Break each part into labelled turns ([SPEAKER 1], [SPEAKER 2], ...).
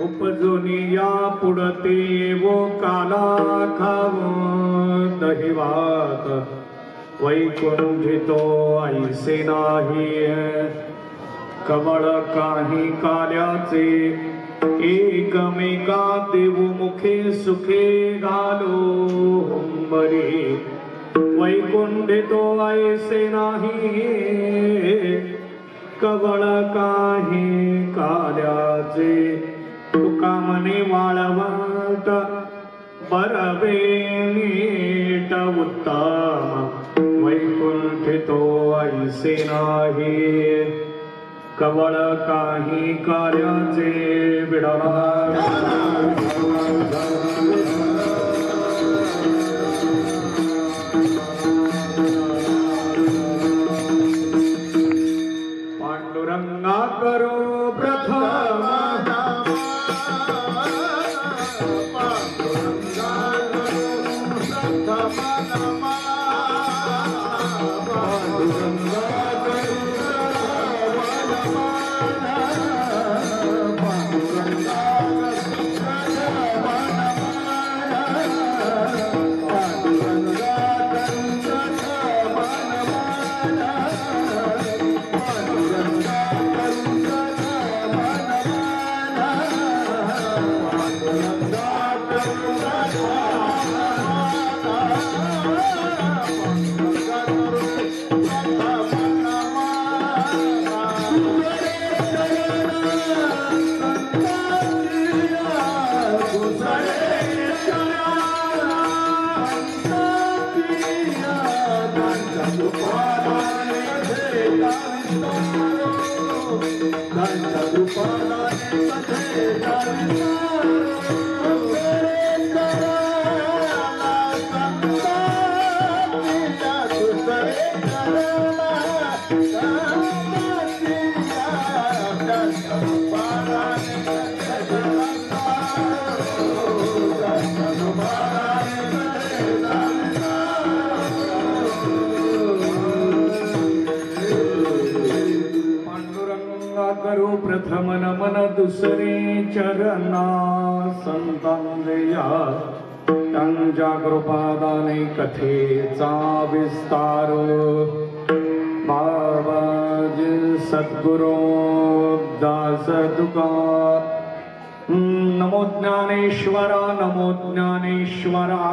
[SPEAKER 1] उपजुनिया पुढते वो काला खाव दहिवात वैकुंठितो ऐसे नाही कवळ काही काल्याचे एकमेका देव मुखे सुखे घालो हुंबरी वैकुंठितो ऐसे नाही कवळ काही काल्याचे तुका मने वाळवट बरवे नीट उत्तम वैकुंठितो ऐसे नाही कवळ काही कार्याचे विडला पांडुरंगा करो प्रथम करू प्रथम नमन दुसरे चरणा संतांजया त्यांच्या कृपादाने कथेचा विस्तार बाबाजी सद्गुरू दास तुका नमो ज्ञानेश्वरा नमो ज्ञानेश्वरा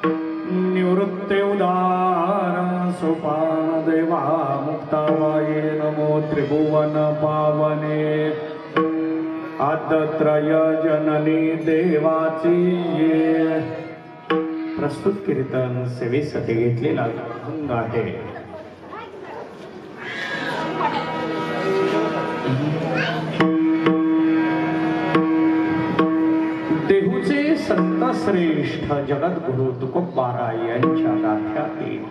[SPEAKER 1] निवृत्ते उदार सोपान देवा मुक्तावाये नमो त्रिभुवन पावने आदत्रय जननी देवाची ये प्रस्तुत कीर्तन सेवेसाठी घेतलेला अंग आहे. देहूचे संत श्रेष्ठ जगद्गुरु तुकोबारा यांच्या गाथ्यातील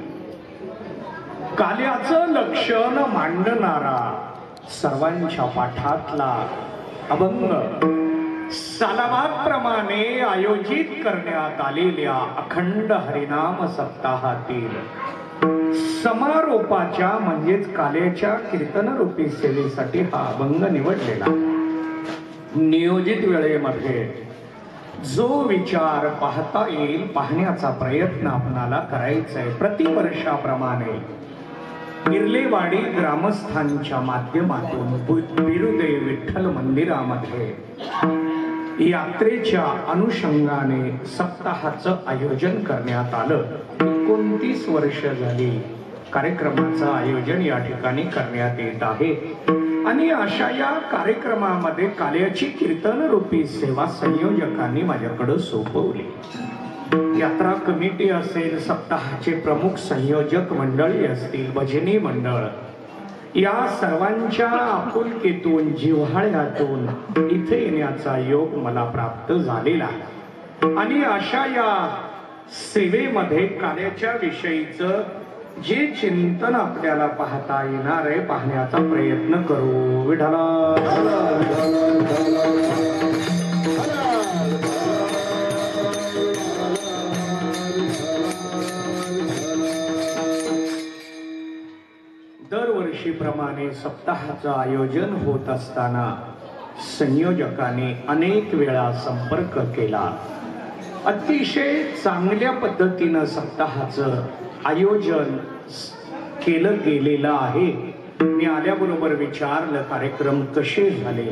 [SPEAKER 1] काल्याचं लक्षण मांडणारा सर्वांच्या पाठातला अभंग सालाबादप्रमाणे आयोजित करण्यात आलेल्या अखंड हरिनाम सप्ताहातील समारोपाच्या म्हणजेच काल्याच्या कीर्तनरूपी सेवेसाठी हा अभंग निवडलेला. नियोजित वेळेमध्ये जो विचार पाहता येईल पाहण्याचा प्रयत्न आपणाला करायचा आहे. प्रतिवर्षाप्रमाणे किर्लेवाडी ग्रामस्थांच्या माध्यमातून बिरुदेव विठ्ठल मंदिरामध्ये यात्रेच्या अनुषंगाने सप्ताहाचं आयोजन करण्यात आलं. 29 वर्ष झाली कार्यक्रमाचं आयोजन या ठिकाणी करण्यात येत आहे आणि अशा या कार्यक्रमामध्ये काल्याची कीर्तन रूपी सेवा संयोजकांनी माझ्याकडे सोपवली. यात्रा कमिटी असेल, सप्ताहाचे प्रमुख संयोजक मंडळी असतील, भजनी मंडळ, या सर्वांच्या आपुलकीतून जिव्हाळ्यातून इथे येण्याचा योग मला प्राप्त झालेला आणि अशा या सेवेमध्ये कार्याच्या विषयीचं जे चिंतन आपल्याला पाहता येणार आहे पाहण्याचा प्रयत्न करू. विठ्ठला दरवर्षीप्रमाणे सप्ताहाचं आयोजन होत असताना संयोजकाने अनेक वेळा संपर्क केला. अतिशय चांगल्या पद्धतीनं सप्ताहाचं आयोजन केलं गेलेलं आहे. मी आल्याबरोबर विचारलं कार्यक्रम कसे झाले,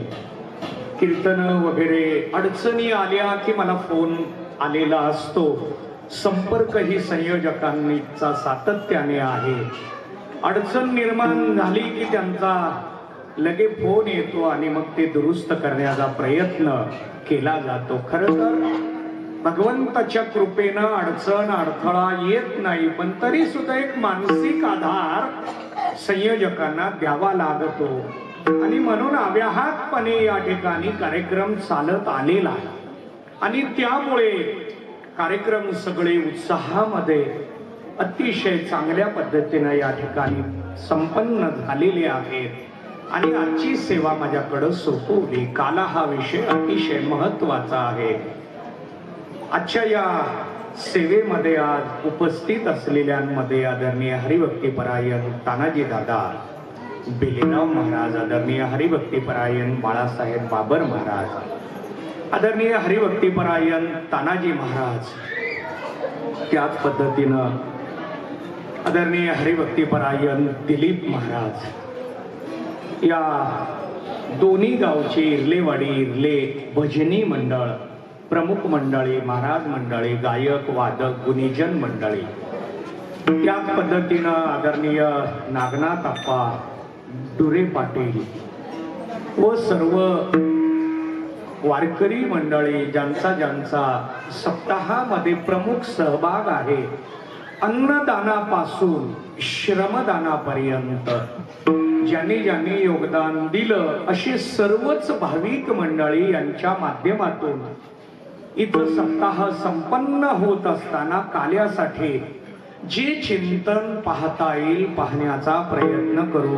[SPEAKER 1] कीर्तन वगैरे अडचणी आल्या की मला फोन आलेला असतो. संपर्क ही संयोजकांचा सातत्याने आहे. अडचण निर्माण झाली की त्यांचा लगे फोन येतो आणि मग ते दुरुस्त करण्याचा प्रयत्न केला जातो. खरं तर भगवंताच्या कृपेनं अडचण अडथळा येत नाही, पण तरी सुद्धा एक मानसिक आधार संयोजकांना द्यावा लागतो आणि म्हणून अव्याहतपणे या ठिकाणी कार्यक्रम चालत आलेला आहे. आणि त्यामुळे कार्यक्रम सगळे उत्साहामध्ये अतिशय चांगल्या पद्धतीनं या ठिकाणी संपन्न झालेले आहेत. आणि आजची सेवा माझ्याकडं सोपवली. काला हा विषय अतिशय महत्वाचा आहे. आजच्या या सेवेमध्ये आज उपस्थित असलेल्यांमध्ये आदरणीय हरिभक्तीपरायण तानाजी दादा बेलेराव महाराज, आदरणीय हरिभक्तीपरायण बाळासाहेब बाबर महाराज, आदरणीय हरिभक्तीपरायण तानाजी महाराज, त्याच पद्धतीनं आदरणीय हरिभक्तीपरायण दिलीप महाराज, या दोन्ही गावचे इर्लेवाडी इर्ले भजनी मंडळ प्रमुख मंडळी, महाराज मंडळी, गायक वादक गुणीजन मंडळी, त्याच पद्धतीनं आदरणीय नागनाथ आप्पा डुरे पाटील व सर्व वारकरी मंडळी ज्यांचा ज्यांचा सप्ताहामध्ये प्रमुख सहभाग आहे. अन्नदानापासून श्रमदानापर्यंत ज्यांनी ज्यांनी योगदान दिलं अशी सर्वच भाविक मंडळी यांच्या माध्यमातून इथं सप्ताह संपन्न होत असताना काल्यासाठी जे चिंतन पाहता येईल पाहण्याचा प्रयत्न करू.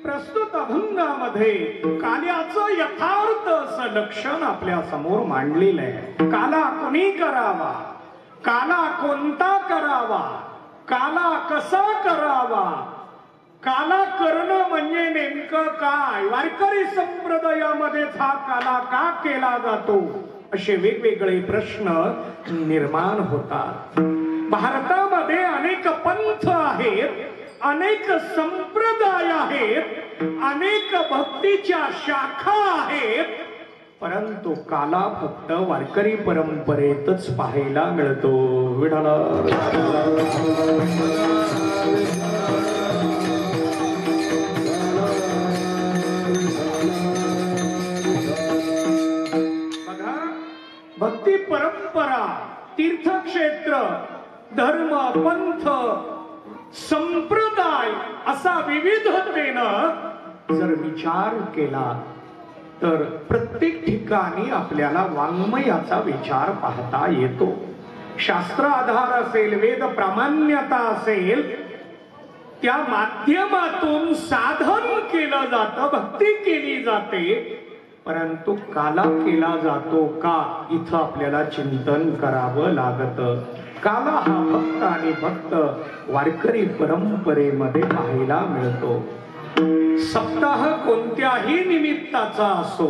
[SPEAKER 1] प्रस्तुत अभंगामध्ये काल्याचं यथार्थ असं लक्षण आपल्या समोर मांडलेलं आहे. काला कोणी करावा, काला कोणता करावा, काला कसा करावा, काला करणं म्हणजे नेमकं काय, वारकरी संप्रदायामध्येच हा काला का केला जातो, असे वेगवेगळे प्रश्न निर्माण होतात. भारतामध्ये अनेक पंथ आहेत, अनेक संप्रदाय आहेत, अनेक भक्तीच्या शाखा आहेत, परंतु काला फक्त वारकरी परंपरेतच पाहायला मिळतो. विठाला बघा, भक्ती परंपरा, तीर्थक्षेत्र, धर्म, पंथ, संप्रदाय असा विविधतेनं जर विचार केला तर प्रत्येक ठिकाणी आपल्याला वाङ्मयाचा विचार पाहता येतो. शास्त्र आधार असेल, वेद प्रामाण्यता असेल, त्या माध्यमातून साधन केलं जातं, भक्ती केली जाते, परंतु काला केला जातो का, इथं आपल्याला चिंतन करावं लागतं. काला हा भक्त आणि भक्त वारकरी परंपरेमध्ये पाहायला मिळतो. सप्ताह कोणत्याही निमित्ताचा असो,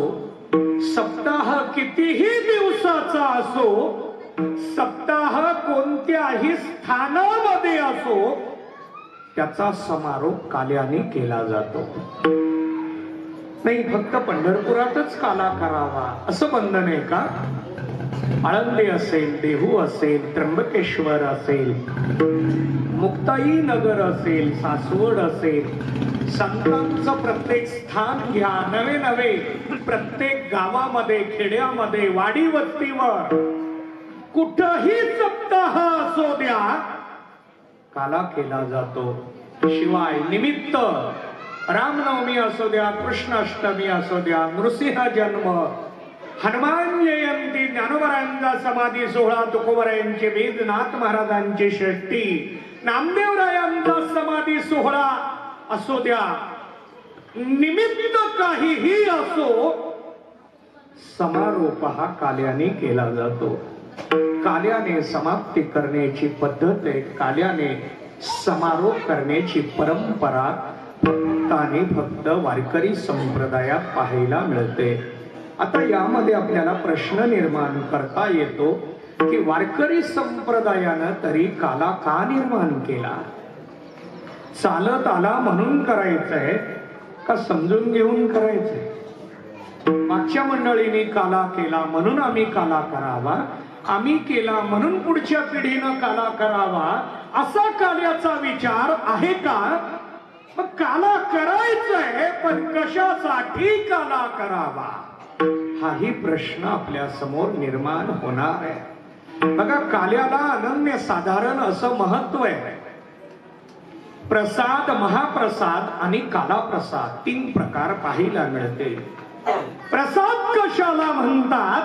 [SPEAKER 1] सप्ताह कितीही दिवसाचा असो, सप्ताह कोणत्याही स्थानामध्ये असो, त्याचा समारोप काल्याने केला जातो. नाही फक्त पंढरपुरातच काला करावा असं बंधन आहे का? आळंदी असेल, देहू असेल, त्र्यंबकेश्वर असेल, मुक्ताई नगर असेल, सासवड असेल, संतांचं प्रत्येक स्थान घ्या, नवे नवे प्रत्येक गावामध्ये, खेड्यामध्ये, वाडी वस्तीवर कुठही सप्ताह असो द्या, काला केला जातो. शिवाय निमित्त रामनवमी असो द्या, कृष्णाष्टमी असो द्या, नृसिंह जन्म, हनुमान जयंती, ज्ञानोबरायांचा समाधी सोहळा, तुकोबरायांचे वेदनाथ महाराजांची षष्टी, नामदेवरायांचा समाधी सोहळा असू द्या, निमित्त काहीही असो, समारोप हा काल्याने केला जातो. काल्याने समाप्ती करण्याची पद्धत आहे, काल्याने समारोप करण्याची परंपरा फक्त वारकरी संप्रदायात पाहायला मिळते. आता यामध्ये आपल्याला प्रश्न निर्माण करता येतो की वारकरी संप्रदायानं तरी काला का निर्माण केला? चालत आला म्हणून करायचंय का समजून घेऊन करायचंय? मागच्या मंडळीने काला केला म्हणून आम्ही काला करावा, आम्ही केला म्हणून पुढच्या पिढीनं काला करावा, असा काल्याचा विचार आहे का? मग काला करायचंय पण कशासाठी काला करावा, हाही प्रश्न आपल्या समोर निर्माण होणार आहे. बघा, काल्याला अनन्य साधारण असं महत्व आहे. प्रसाद, महाप्रसाद आणि काला प्रसाद 3 प्रकार पाहायला मिळते. प्रसाद कशाला म्हणतात,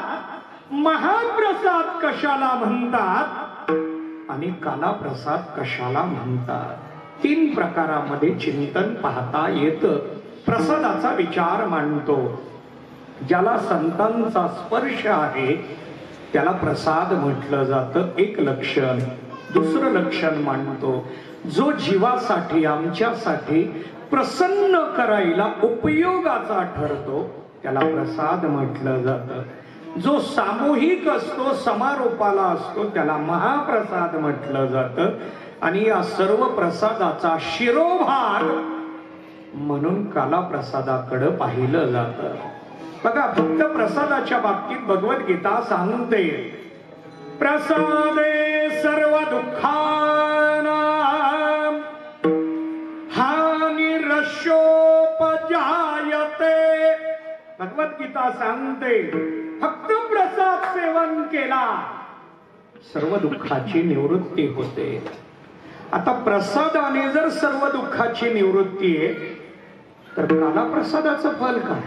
[SPEAKER 1] महाप्रसाद कशाला म्हणतात आणि काला प्रसाद कशाला म्हणतात, 3 प्रकारामध्ये चिंतन पाहता येतं. प्रसादाचा विचार मांडतो. ज्याला संतांचा स्पर्श आहे त्याला प्रसाद म्हटलं जातं, एक लक्षण. दुसरं लक्षण मांडतो, जो जीवासाठी आमच्यासाठी प्रसन्न करायला उपयोगाचा ठरतो त्याला प्रसाद म्हटलं जातं. जो सामूहिक असतो, समारोपाला असतो, त्याला महाप्रसाद म्हटलं जातं. आणि या सर्व प्रसादाचा शिरोभाग म्हणून काला प्रसादाकडे पाहिलं जातं. बघा, फक्त प्रसादाच्या बाबतीत भगवद्गीता सांगते, प्रसादे सर्व दुःखानां हानिरशोपजायते. भगवद्गीता सांगते, फक्त प्रसाद सेवन केला सर्व दुःखाची निवृत्ती होते. आता प्रसादाने जर सर्व दुःखाची निवृत्ती आहे तर काला प्रसादाचं फल काय?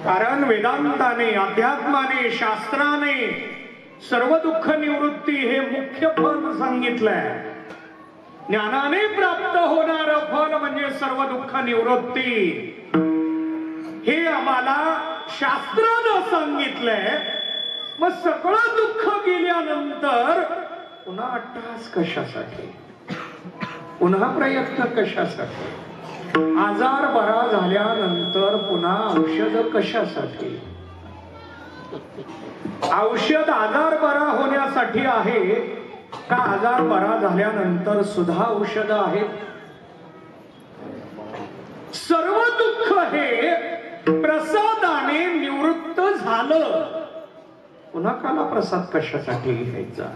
[SPEAKER 1] कारण वेदांताने, अध्यात्माने, शास्त्राने सर्व दुःख निवृत्ती हे मुख्य फल सांगितलंय. ज्ञानाने प्राप्त होणार फल म्हणजे सर्व दुःख निवृत्ती, हे आम्हाला शास्त्रानं सांगितलंय. मग सगळं दुःख गेल्यानंतर पुन्हा अट्टहास कशासाठी, पुन्हा प्रयत्न कशासाठी, आजार बरा झाल्यानंतर पुन्हा औषध कशासाठी? औषध आजार बरा होण्यासाठी आहे का आजार बरा झाल्यानंतर सुद्धा औषध आहे? सर्व दुःख हे प्रसादाने निवृत्त झालं, पुन्हा काला प्रसाद कशासाठी घ्यायचा?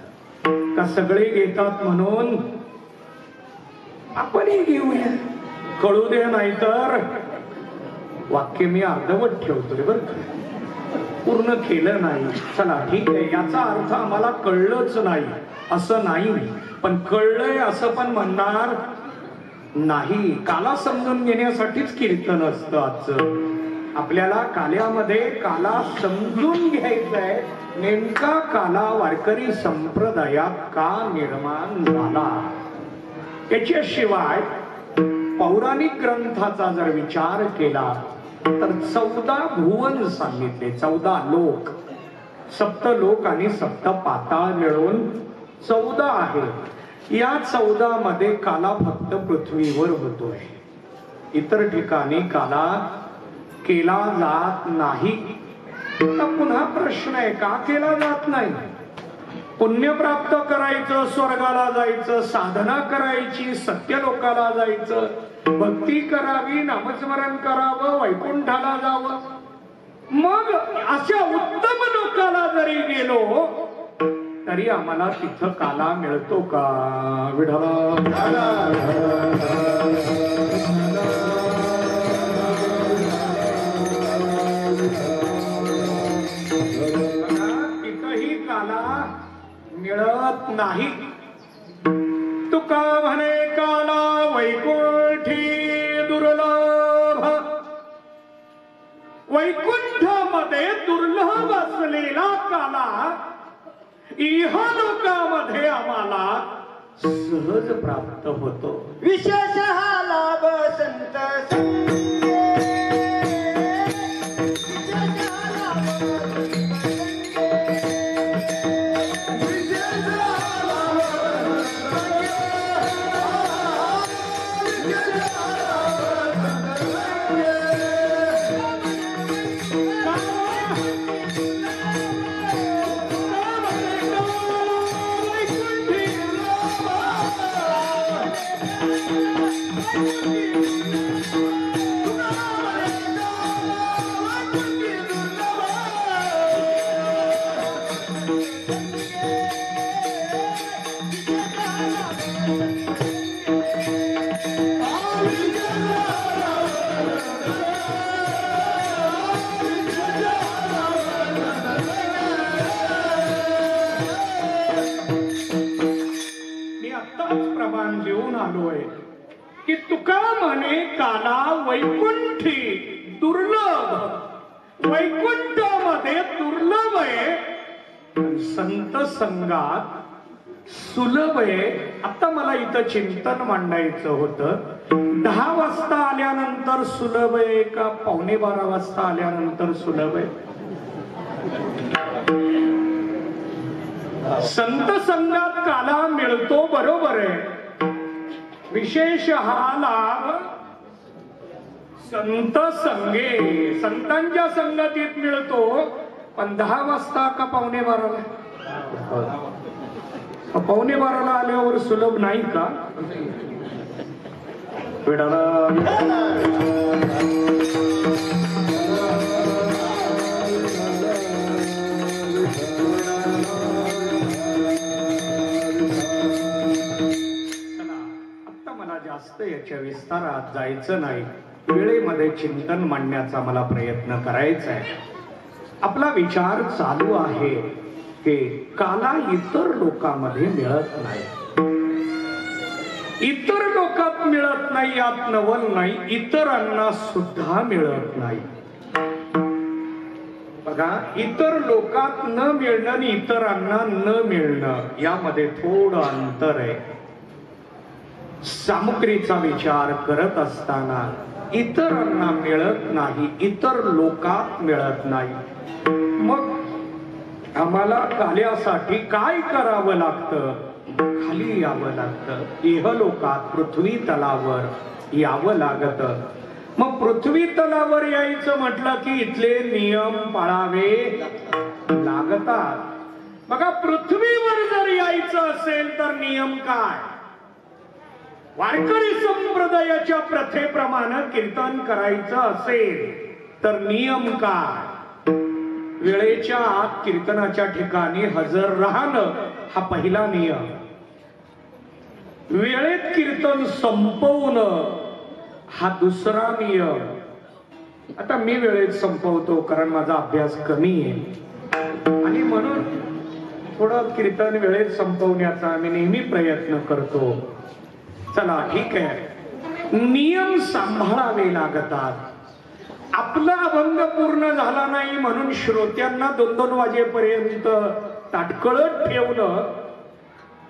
[SPEAKER 1] का सगळे घेतात म्हणून आपणही घेऊया? कळू दे, नाहीतर वाक्य मी अर्धवट ठेवतोय बरं का, पूर्ण केलं नाही. चला ठीक आहे, याचा अर्थ आम्हाला कळलंच नाही असं नाही, पण कळलंय असं पण म्हणणार नाही. काला समजून घेण्यासाठीच कीर्तन असतं आजचं. आपल्याला काल्यामध्ये काला समजून घ्यायचंय. नेमका काला वारकरी संप्रदायात का निर्माण झाला याच्याशिवाय पौराणिक ग्रंथाचा जर विचार केला तर 14 भुवन सांगितले, 14 लोक, 7 लोक आणि 7 पाताळ मिळून 14 आहे. या 14 मध्ये काला फक्त पृथ्वीवर होतोय, इतर ठिकाणी काला केला जात नाही. आता पुन्हा प्रश्न आहे, का केला जात नाही? पुण्य प्राप्त करायचं, स्वर्गाला जायचं, साधना करायची, सत्य लोकाला जायचं, भक्ती करावी, नामस्मरण करावं, वैकुंठाला जावं. मग अशा उत्तम लोकाला जरी गेलो तरी आम्हाला तिथं काला मिळतो का? विठला तिथंही काला मिळत नाही. तुका म्हणे काला वैकुंठी दुर्लभ. वैकुंठामध्ये दुर्लभ असलेला काला इहलोकामध्ये आम्हाला सहज प्राप्त होतो.
[SPEAKER 2] विशेष हा लाभ संत संगे.
[SPEAKER 1] की तुका म्हणे काला वैकुंठी दुर्लभ. वैकुंठामध्ये दुर्लभ आहे, संत संगात सुलभ आहे. आता मला इथं चिंतन मांडायचं होतं. 10 वाजता आल्यानंतर सुलभ आहे का 11:15 वाजता आल्यानंतर सुलभ आहे? संत संगात काला मिळतो बरोबर आहे. विशेष हा लाभ संत संगे, संतांच्या संगतीत मिळतो. पण 10 वाजता का 11:15ला? 11:15ला आल्यावर सुलभ नाही का? जास्त याच्या विस्तारात जायचं नाही. वेळेमध्ये चिंतन मांडण्याचा मला प्रयत्न करायचा आहे. आपला विचार चालू आहे की काला इतर लोकांमध्ये मिळत नाही. इतर लोकात मिळत नाही यात नवल नाही, इतरांना सुद्धा मिळत नाही. बघा, इतर लोकात न मिळणं आणि इतरांना न मिळणं यामध्ये थोडं अंतर आहे. सामुग्रीचा विचार करत असताना इतरांना मिळत नाही, इतर लोकात मिळत नाही. मग आम्हाला काल्यासाठी काय करावं लागतं? खाली यावं लागतं. इहलोकात पृथ्वी तलावर यावं लागतं. मग पृथ्वी तलावर यायचं म्हटलं की इथले नियम पाळावे लागतात. बघा, पृथ्वीवर जर यायचं असेल तर नियम काय? वारकरी संप्रदायाच्या प्रथेप्रमाणे कीर्तन करायचं असेल तर नियम काय? वेळेच्या आत कीर्तनाच्या ठिकाणी हजर राहणं हा पहिला नियम. वेळेत कीर्तन संपवणं हा दुसरा नियम. आता मी वेळेत संपवतो कारण माझा अभ्यास कमी आहे आणि म्हणून थोडं कीर्तन वेळेत संपवण्याचा मी नेहमी प्रयत्न करतो. चला ठीक आहे, नियम सांभाळावे लागतात. आपला अभंग पूर्ण झाला नाही म्हणून श्रोत्यांना 2-2 वाजेपर्यंत ताटकळत ठेवणं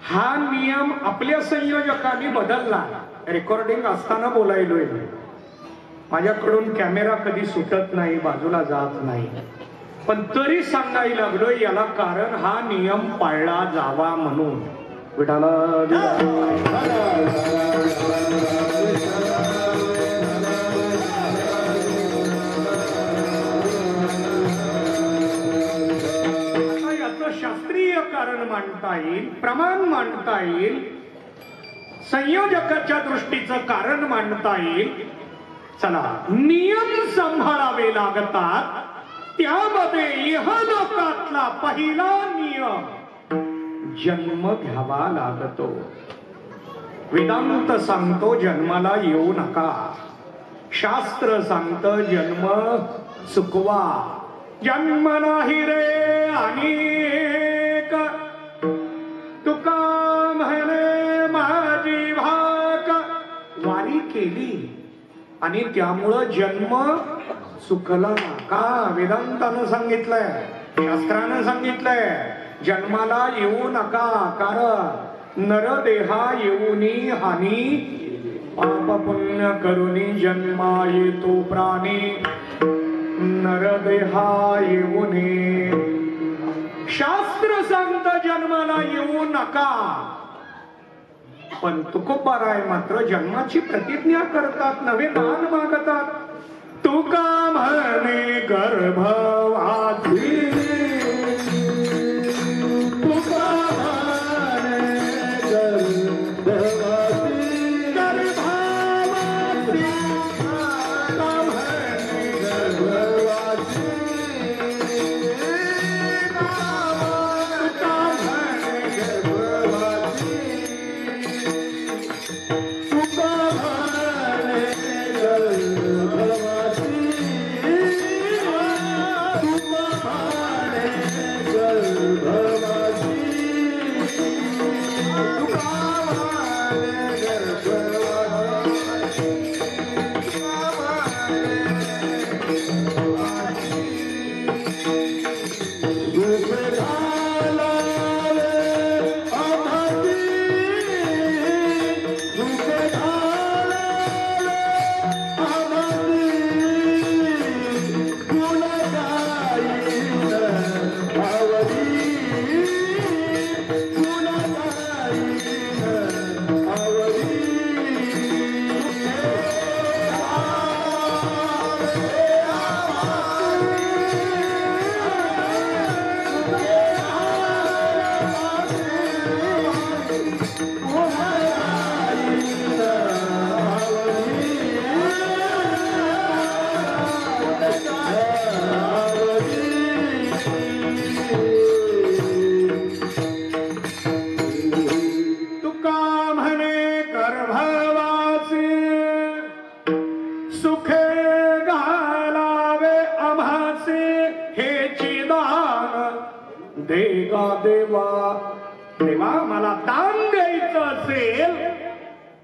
[SPEAKER 1] हा नियम आपल्या संयोजकांनी बदलला. रेकॉर्डिंग असताना बोलायलोय, माझ्याकडून कॅमेरा कधी सुटत नाही, बाजूला जात नाही, पण तरी सांगायला लागलोय याला कारण हा नियम पाळला जावा म्हणून. विठाला याचं शास्त्रीय कारण मांडता येईल, प्रमाण मांडता येईल, संयोजकाच्या दृष्टीचं कारण मांडता येईल. चला, नियम सांभाळावे लागतात. त्यामध्ये इहलोकातला पहिला नियम जन्म घ्यावा लागतो. वेदांत सांगतो जन्माला येऊ नका. शास्त्र सांगतं जन्म चुकवा. जन्म नाही रे अनेक, तुका म्हणे माझी भाक. वारी केली आणि त्यामुळं जन्म चुकला का? वेदांतानं सांगितलंय, शास्त्रानं सांगितलंय जन्माला येऊ नका. कारण नरदेहा येऊनी हानी पाप पुण्य करुनी जन्मा येतो प्राणी नरदेहा येऊनी शास्त्र सांगत जन्माला येऊ नका पण तुकोबाराय मात्र जन्माची प्रतिज्ञा करतात नवे दान मागतात तुका म्हणे गर्भवासी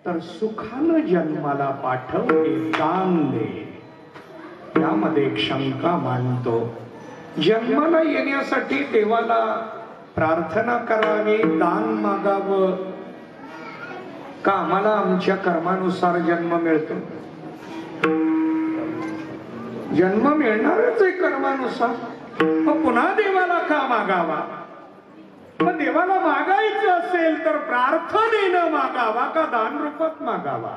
[SPEAKER 1] तर सुखानं जन्माला पाठवले दान दे यामध्ये एक शंका मांडतो जन्माला येण्यासाठी देवाला प्रार्थना करावी दान मागावं का आम्हाला आमच्या कर्मानुसार जन्म मिळतो जन्म मिळणारच आहे कर्मानुसार मग पुन्हा देवाला का मागावा मग देवाला मागायचं असेल तर प्रार्थनेनं मागावा का दान रूपात मागावा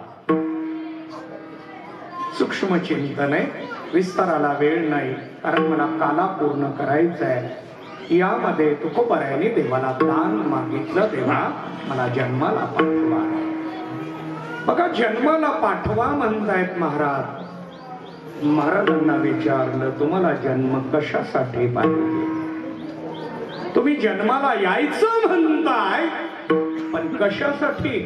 [SPEAKER 1] सूक्ष्म चिंतन आहे विस्ताराला वेळ नाही कारण मला काला पूर्ण करायचा आहे यामध्ये तुकोबारायांनी देवाला दान मागितलं देवा मला जन्माला पाठवा बघा जन्माला पाठवा म्हणतायत महाराजांना विचारलं तुम्हाला जन्म कशासाठी पाहिजे तुम्ही जन्माला यायचं म्हणताय पण कशासाठी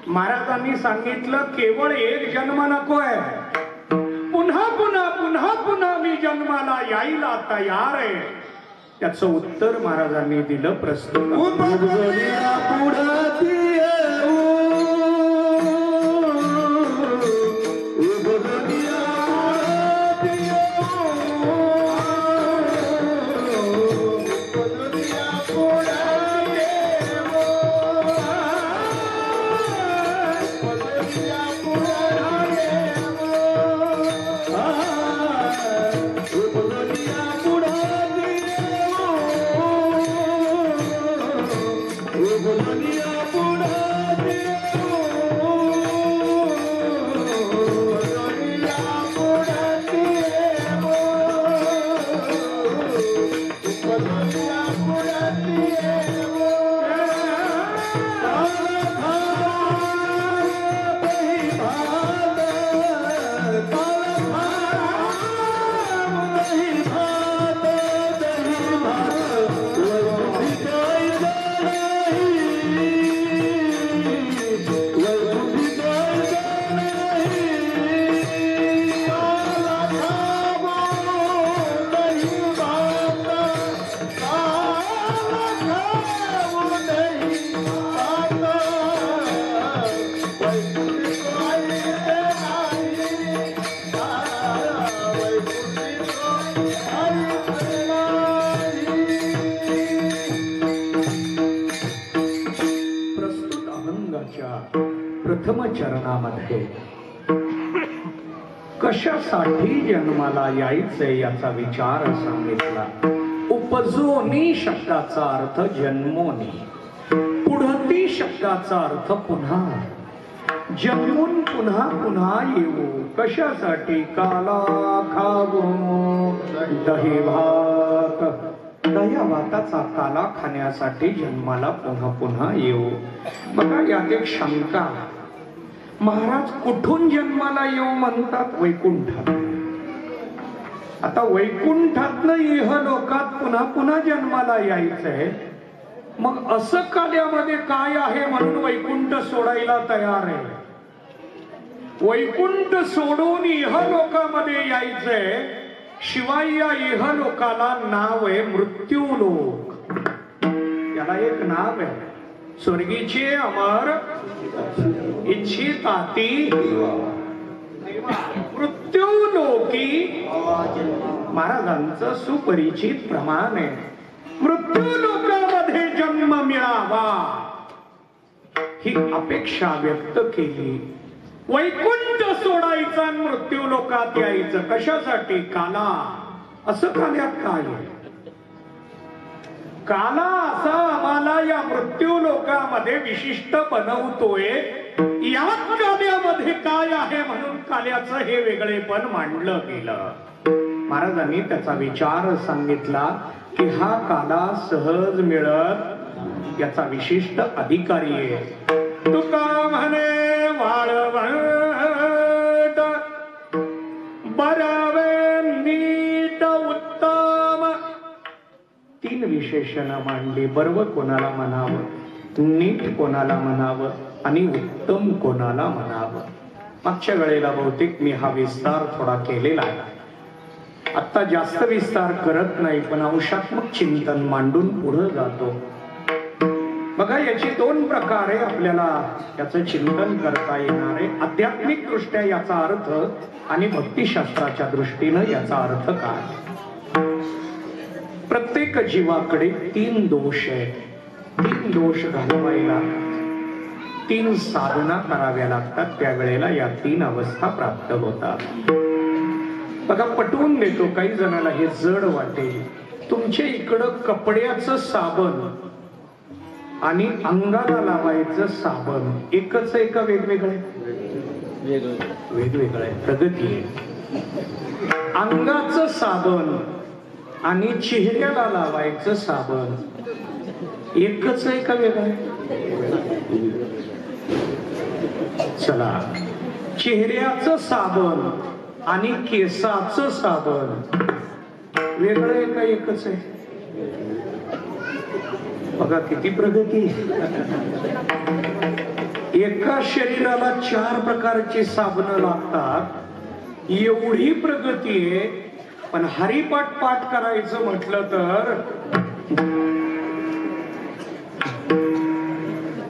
[SPEAKER 1] महाराजांनी सांगितलं केवळ एक जन्म नकोय पुन्हा पुन्हा पुन्हा पुन्हा मी जन्माला यायला तयार आहे त्याचं उत्तर महाराजांनी दिलं प्रस्तुत
[SPEAKER 3] Punya
[SPEAKER 1] देवाच्या प्रथम चरणामध्ये कशासाठी जन्माला यायचंय याचा विचार सांगितला. उपजोनी शब्दाचा अर्थ जन्मोनी, पुढती शब्दाचा अर्थ पुन्हा, जन्मून पुन्हा पुन्हा येऊ. कशासाठी? काला खावो दही भात, दह्या भाताचा काला खाण्यासाठी जन्माला पुन्हा पुन्हा येऊ. बघा यात एक शंका. महाराज कुठून जन्माला येऊ म्हणतात? वैकुंठात. आता वैकुंठातनं इहलोकात पुन्हा पुन्हा जन्माला यायचंय, मग असं काल्यामध्ये काय आहे म्हणून वैकुंठ सोडायला तयार आहे? वैकुंठ सोडून इहलोकामध्ये यायचंय. शिवाय या इहलोकाला नाव आहे मृत्यूलोक. याला एक नाव आहे. स्वर्गीचे अमर इच्छिताती मृत्यूलोकी. महाराजांचं सुपरिचित प्रमाण आहे. मृत्यूलोकामध्ये जन्म मिळावा ही अपेक्षा व्यक्त केली. वैकुंठ सोडायचं आणि मृत्यूलोकात यायचं. कशासाठी? काला. असं काल्यात काय आहे? काला असा आम्हाला या मृत्यूलोकामध्ये विशिष्ट बनवतोय. या काल्यामध्ये काय आहे म्हणून काल्याचं हे वेगळेपण मांडलं गेलं. महाराजांनी त्याचा विचार सांगितला की हा काला सहज मिळत याचा विशिष्ट अधिकारी आहे. तुका म्हणे वाळवंट बरावे नीट उत्तम. तीन विशेषण मांडली. बर्व कोणाला म्हणावं, नीट कोणाला म्हणावं आणि उत्तम कोणाला म्हणावं. मागच्या वेळेला बहुतेक मी हा विस्तार थोडा केलेला आहे. आता जास्त विस्तार करत नाही, पण अंशात्मक चिंतन मांडून पुढे जातो. बघा याची दोन प्रकारे आपल्याला याचं चिंतन करता येणार आहे. आध्यात्मिक दृष्ट्या याचा अर्थ आणि भक्तिशास्त्राच्या दृष्टीनं याचा अर्थ काय. प्रत्येक जीवाकडे तीन दोष आहेत. तीन दोष घालवायला तीन साधना कराव्या लागतात. त्यावेळेला या तीन अवस्था प्राप्त होतात. बघा पटवून देतो, काही जणांना हे जड वाटेल. तुमच्या इकडं कपड्याचं साबण आणि अंगाला लावायचं साबण एकच आहे का वेगवेगळं आहे? वेगवेगळं आहे. प्रगती आहे. अंगाचं साबण आणि चेहऱ्याला लावायचं साबण एकच आहे का वेगळं आहे? चला, चेहऱ्याचं साबण आणि केसाचं साबण वेगळं आहे का एकच आहे? बघा किती प्रगती. एका शरीराला 4 प्रकारची साबणं लागतात. एवढी प्रगती आहे. पण हरिपाठ पाठ करायचं म्हटलं तर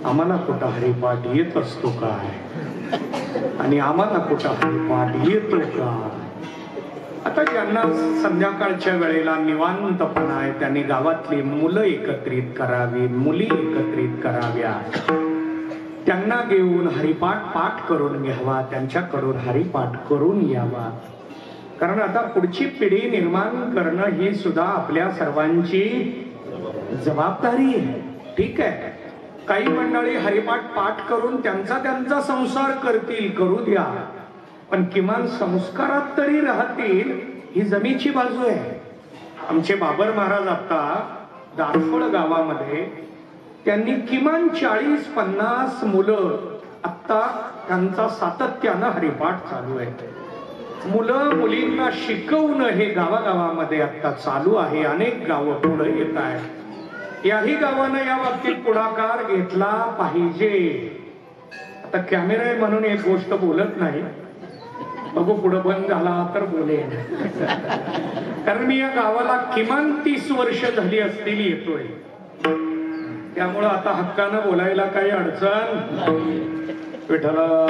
[SPEAKER 1] आम्हाला कुठं हरिपाठ येत असतो काय, आणि आम्हाला कुठं हरिपाठ येतो का? आता ज्यांना संध्याकाळच्या वेळेला निवांतपणा आहे त्यांनी गावातली मुलं एकत्रित करावी, मुली एकत्रित कराव्या. त्यांना घेऊन हरिपाठ पाठ करून घ्यावा, त्यांच्याकडून हरिपाठ करून घ्यावा. कारण आता पुढची पिढी निर्माण करणं ही सुद्धा आपल्या सर्वांची जबाबदारी आहे. ठीक आहे, काही मंडळी हरिपाठ पाठ करून त्यांचा त्यांचा संसार करतील, करू द्या, पण किमान संस्कारात तरी राहतील ही जमीची बाजू आहे. आमचे बाबर महाराज आता दारफळ गावामध्ये त्यांनी किमान 40-50 मुलं आता त्यांचा सातत्यानं हरिपाठ चालू आहे. मुलं मुलींना शिकवणं हे गावागावामध्ये आता चालू आहे. अनेक गावं पुढे येत आहेत. याही गावानं या बाबतीत पुढाकार घेतला पाहिजे. आता कॅमेरा आहे म्हणून एक गोष्ट बोलत नाही, बघू पुढं बंद झाला तर बोलेन. कारण मी या गावाला किमान 30 वर्ष झाली असतील येतोय, त्यामुळं आता हक्कानं बोलायला काही अडचण. विठ्ठला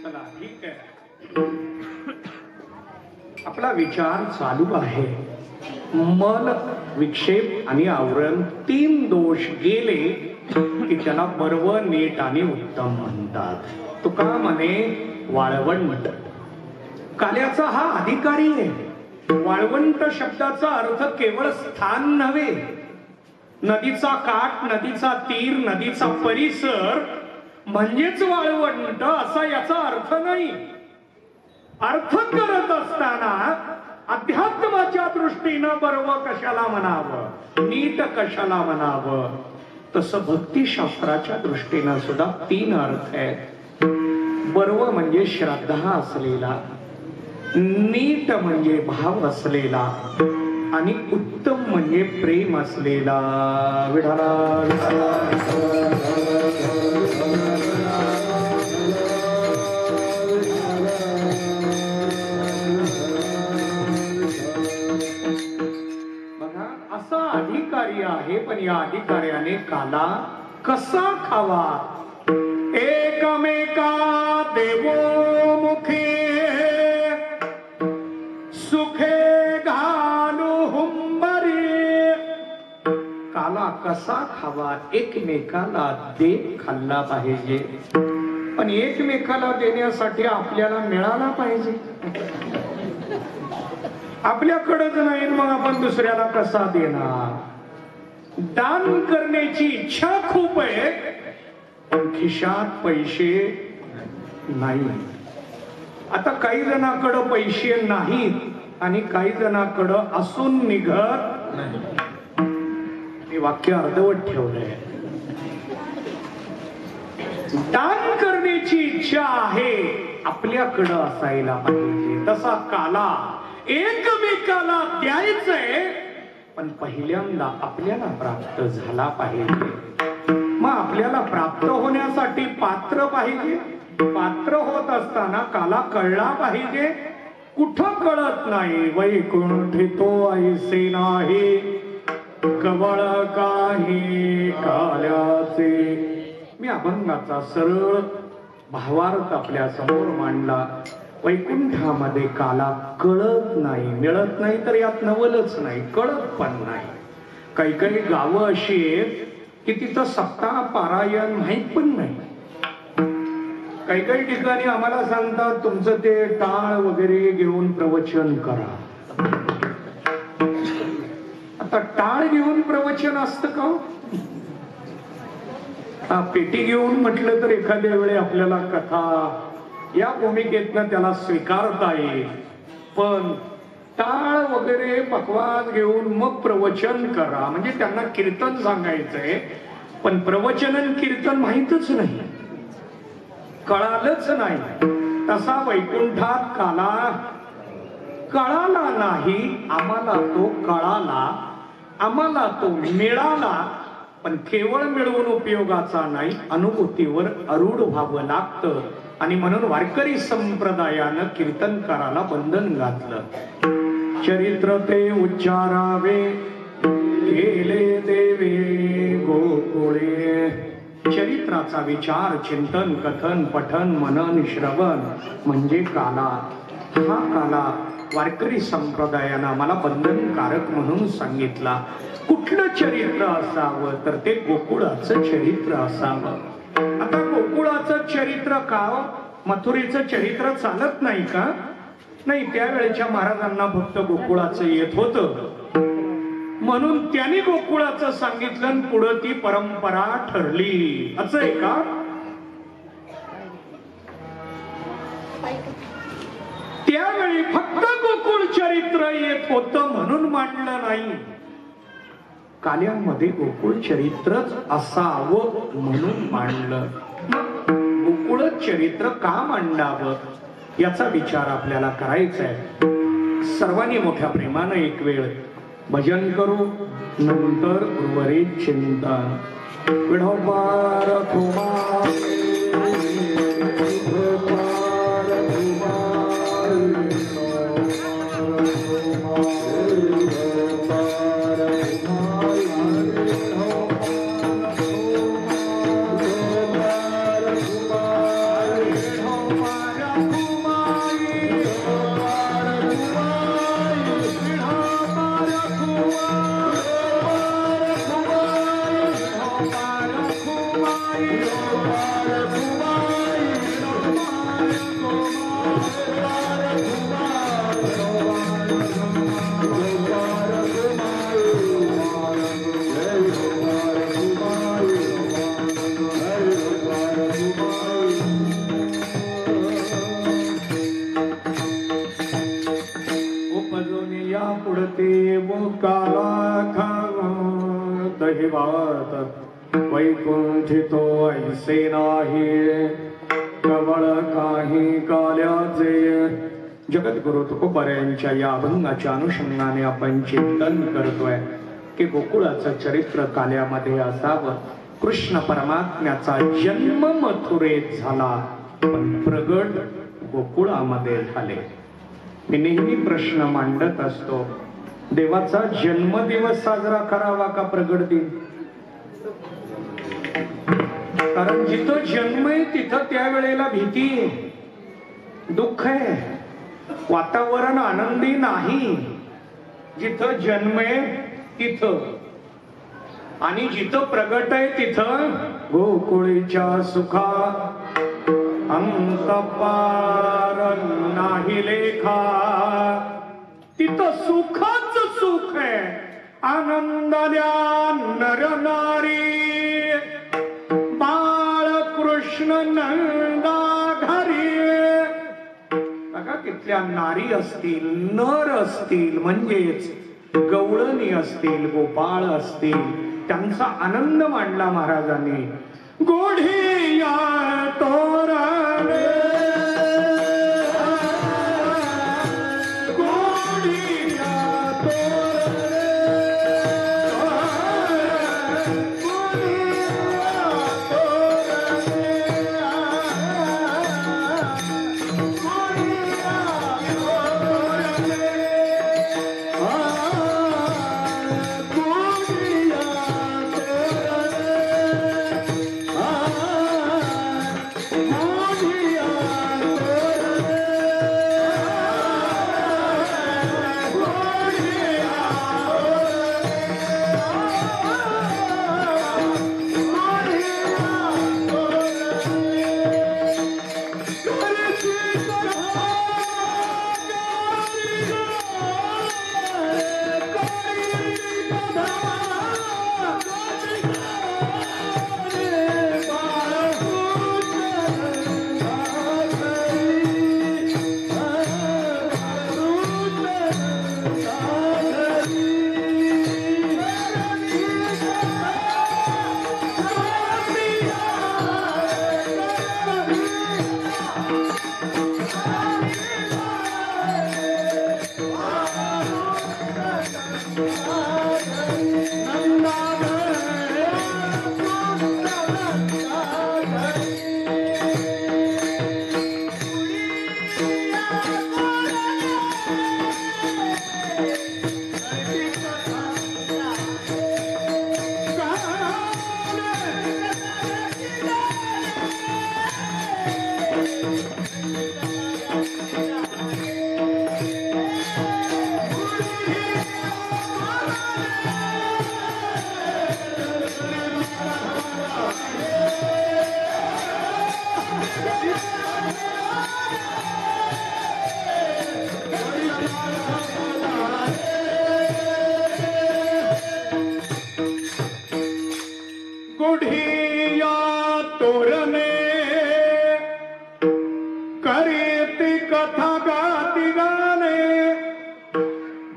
[SPEAKER 1] चला ठीक आहे. आपला विचार चालू आहे. मन, विक्षेप आणि आवरण 3 दोष गेले की त्याला बर्व, नीट आणि उत्तम म्हणतात. तुका म्हणे वाळवंट. काल्याचा हा अधिकारी आहे. वाळवंट शब्दाचा अर्थ केवळ स्थान नव्हे, नदीचा काठ, नदीचा तीर, नदीचा परिसर म्हणजेच वाळवंट असा याचा अर्थ नाही. अर्थ करत असताना अध्यात्माच्या दृष्टीनं बर्व कशाला म्हणावं, नीट कशाला म्हणावं, तसं भक्तिशास्त्राच्या दृष्टीनं सुद्धा 3 अर्थ आहेत. बर्व म्हणजे श्रद्धा असलेला, नीट म्हणजे भाव असलेला आणि उत्तम म्हणजे प्रेम असलेला. विठाला असा अधिकारी आहे. पण या अधिकाऱ्याने काला कसा खावा? एकमेका देवो मुखे सुखे घालू हुंबरी. काला कसा खावा? एकमेकाला देत खाल्ला पाहिजे. पण एकमेकाला देण्यासाठी आपल्याला मिळाला पाहिजे. आपल्याकडेच नाही मग आपण दुसऱ्याला कसा देणार? दान करण्याची इच्छा खूप आहे पण खिशात पैसे नाही. आता काही जणांकडे पैसे नाहीत आणि काही जणांकडे असून निघत नाही. हे वाक्य अर्धवट ठेवलंय. दान करण्याची इच्छा आहे आपल्याकडं असायला पाहिजे. तसा काला एकमेकाला द्यायचंय पण पहिल्यांदा आपल्याला प्राप्त झाला पाहिजे. मग आपल्याला प्राप्त होण्यासाठी पात्र पाहिजे. पात्र होत असताना काला कळला पाहिजे. कुठं कळत नाही. वैकुंठी तो ऐसे नाही कवळ काही काल्याचे. मी अभंगाचा सरळ भावार्थ आपल्या समोर मांडला. वैकुंठामध्ये काला कळत नाही, मिळत नाही तर यात नवलच नाही, कळत पण नाही. काही काही गावं अशी आहेत की तिथं सप्ताह पारायण माहीत पण नाही. काही काही ठिकाणी आम्हाला सांगतात तुमचं ते टाळ वगैरे घेऊन प्रवचन करा. आता टाळ घेऊन प्रवचन असतं का? पेटी घेऊन म्हटलं तर एखाद्या वेळे आपल्याला कथा या भूमिकेतनं त्याला स्वीकारता येईल. पण टाळ वगैरे पकवाज घेऊन मग प्रवचन करा म्हणजे त्यांना कीर्तन सांगायचंय पण प्रवचन आणि कीर्तन माहीतच नाही, कळालंच नाही. तसा वैकुंठात काला कळाला नाही. आम्हाला तो कळाला, आम्हाला तो मिळाला. पण केवळ मिळवून उपयोगाचा नाही, अनुभूतीवर अरूढ व्हावं लागतं. आणि म्हणून वारकरी संप्रदायानं कीर्तनकाराला बंधन घातलं. चरित्र ते उच्चारावे केले देवे गोकुळे. चरित्राचा विचार, चिंतन, कथन, पठन, मनन, श्रवण म्हणजे काला. हा काला वारकरी संप्रदायानं मला बंधनकारक म्हणून सांगितला. कुठलं चरित्र असावं तर ते गोकुळाचं चरित्र असावं. आता गोकुळाचं चरित्र का? मथुरेचं चरित्र चालत नाही का? नाही, त्यावेळेच्या महाराजांना फक्त गोकुळाचं येत होतं म्हणून त्यांनी गोकुळाचं सांगितलं आणि पुढं ती परंपरा ठरली. असं आहे का? त्यावेळी फक्त गोकुळ चरित्र येत होतं म्हणून मांडलं नाही. काल्यामध्ये गोकुळ चरित्रच असावं म्हणून मांडलं. गोकुळ चरित्र का मांडावं याचा विचार आपल्याला करायचा आहे. सर्वांनी मोठ्या प्रेमानं एक वेळ भजन करू, नंतर उर्वरित चिंता. विठोबार आवडते काला खावा दही भात वैकुंठी तो ऐसे नाही कवळ काही काल्याचे. जगद्गुरु तुकोबारायांच्या या अभंगाच्या अनुषंगाने आपण चिंतन करतोय की गोकुळाचं चरित्र काल्यामध्ये असावं. कृष्ण परमात्म्याचा जन्म मथुरेत झाला पण प्रगट गोकुळामध्ये झाले. मी नेहमी प्रश्न मांडत असतो, देवाचा जन्मदिवस साजरा करावा का प्रगट दिन? कारण जिथं जन्म आहे तिथं त्यावेळेला भीती आहे, दुःख आहे, वातावरण आनंदी नाही. जिथं जन्म आहे तिथं आणि जिथं प्रगट आहे तिथं गोकुळीच्या सुखा अंत पार नाही लेखा. तिथं सुखच सुख आहे, आनंदाल्या नर नारी बाळ कृष्ण नंदा घरी. बघा कितल्या नारी असतील, नर असतील, म्हणजेच गवळणी असतील, गोपाळ असतील, त्यांचा आनंद मांडला महाराजांनी. गोढी या तोरणे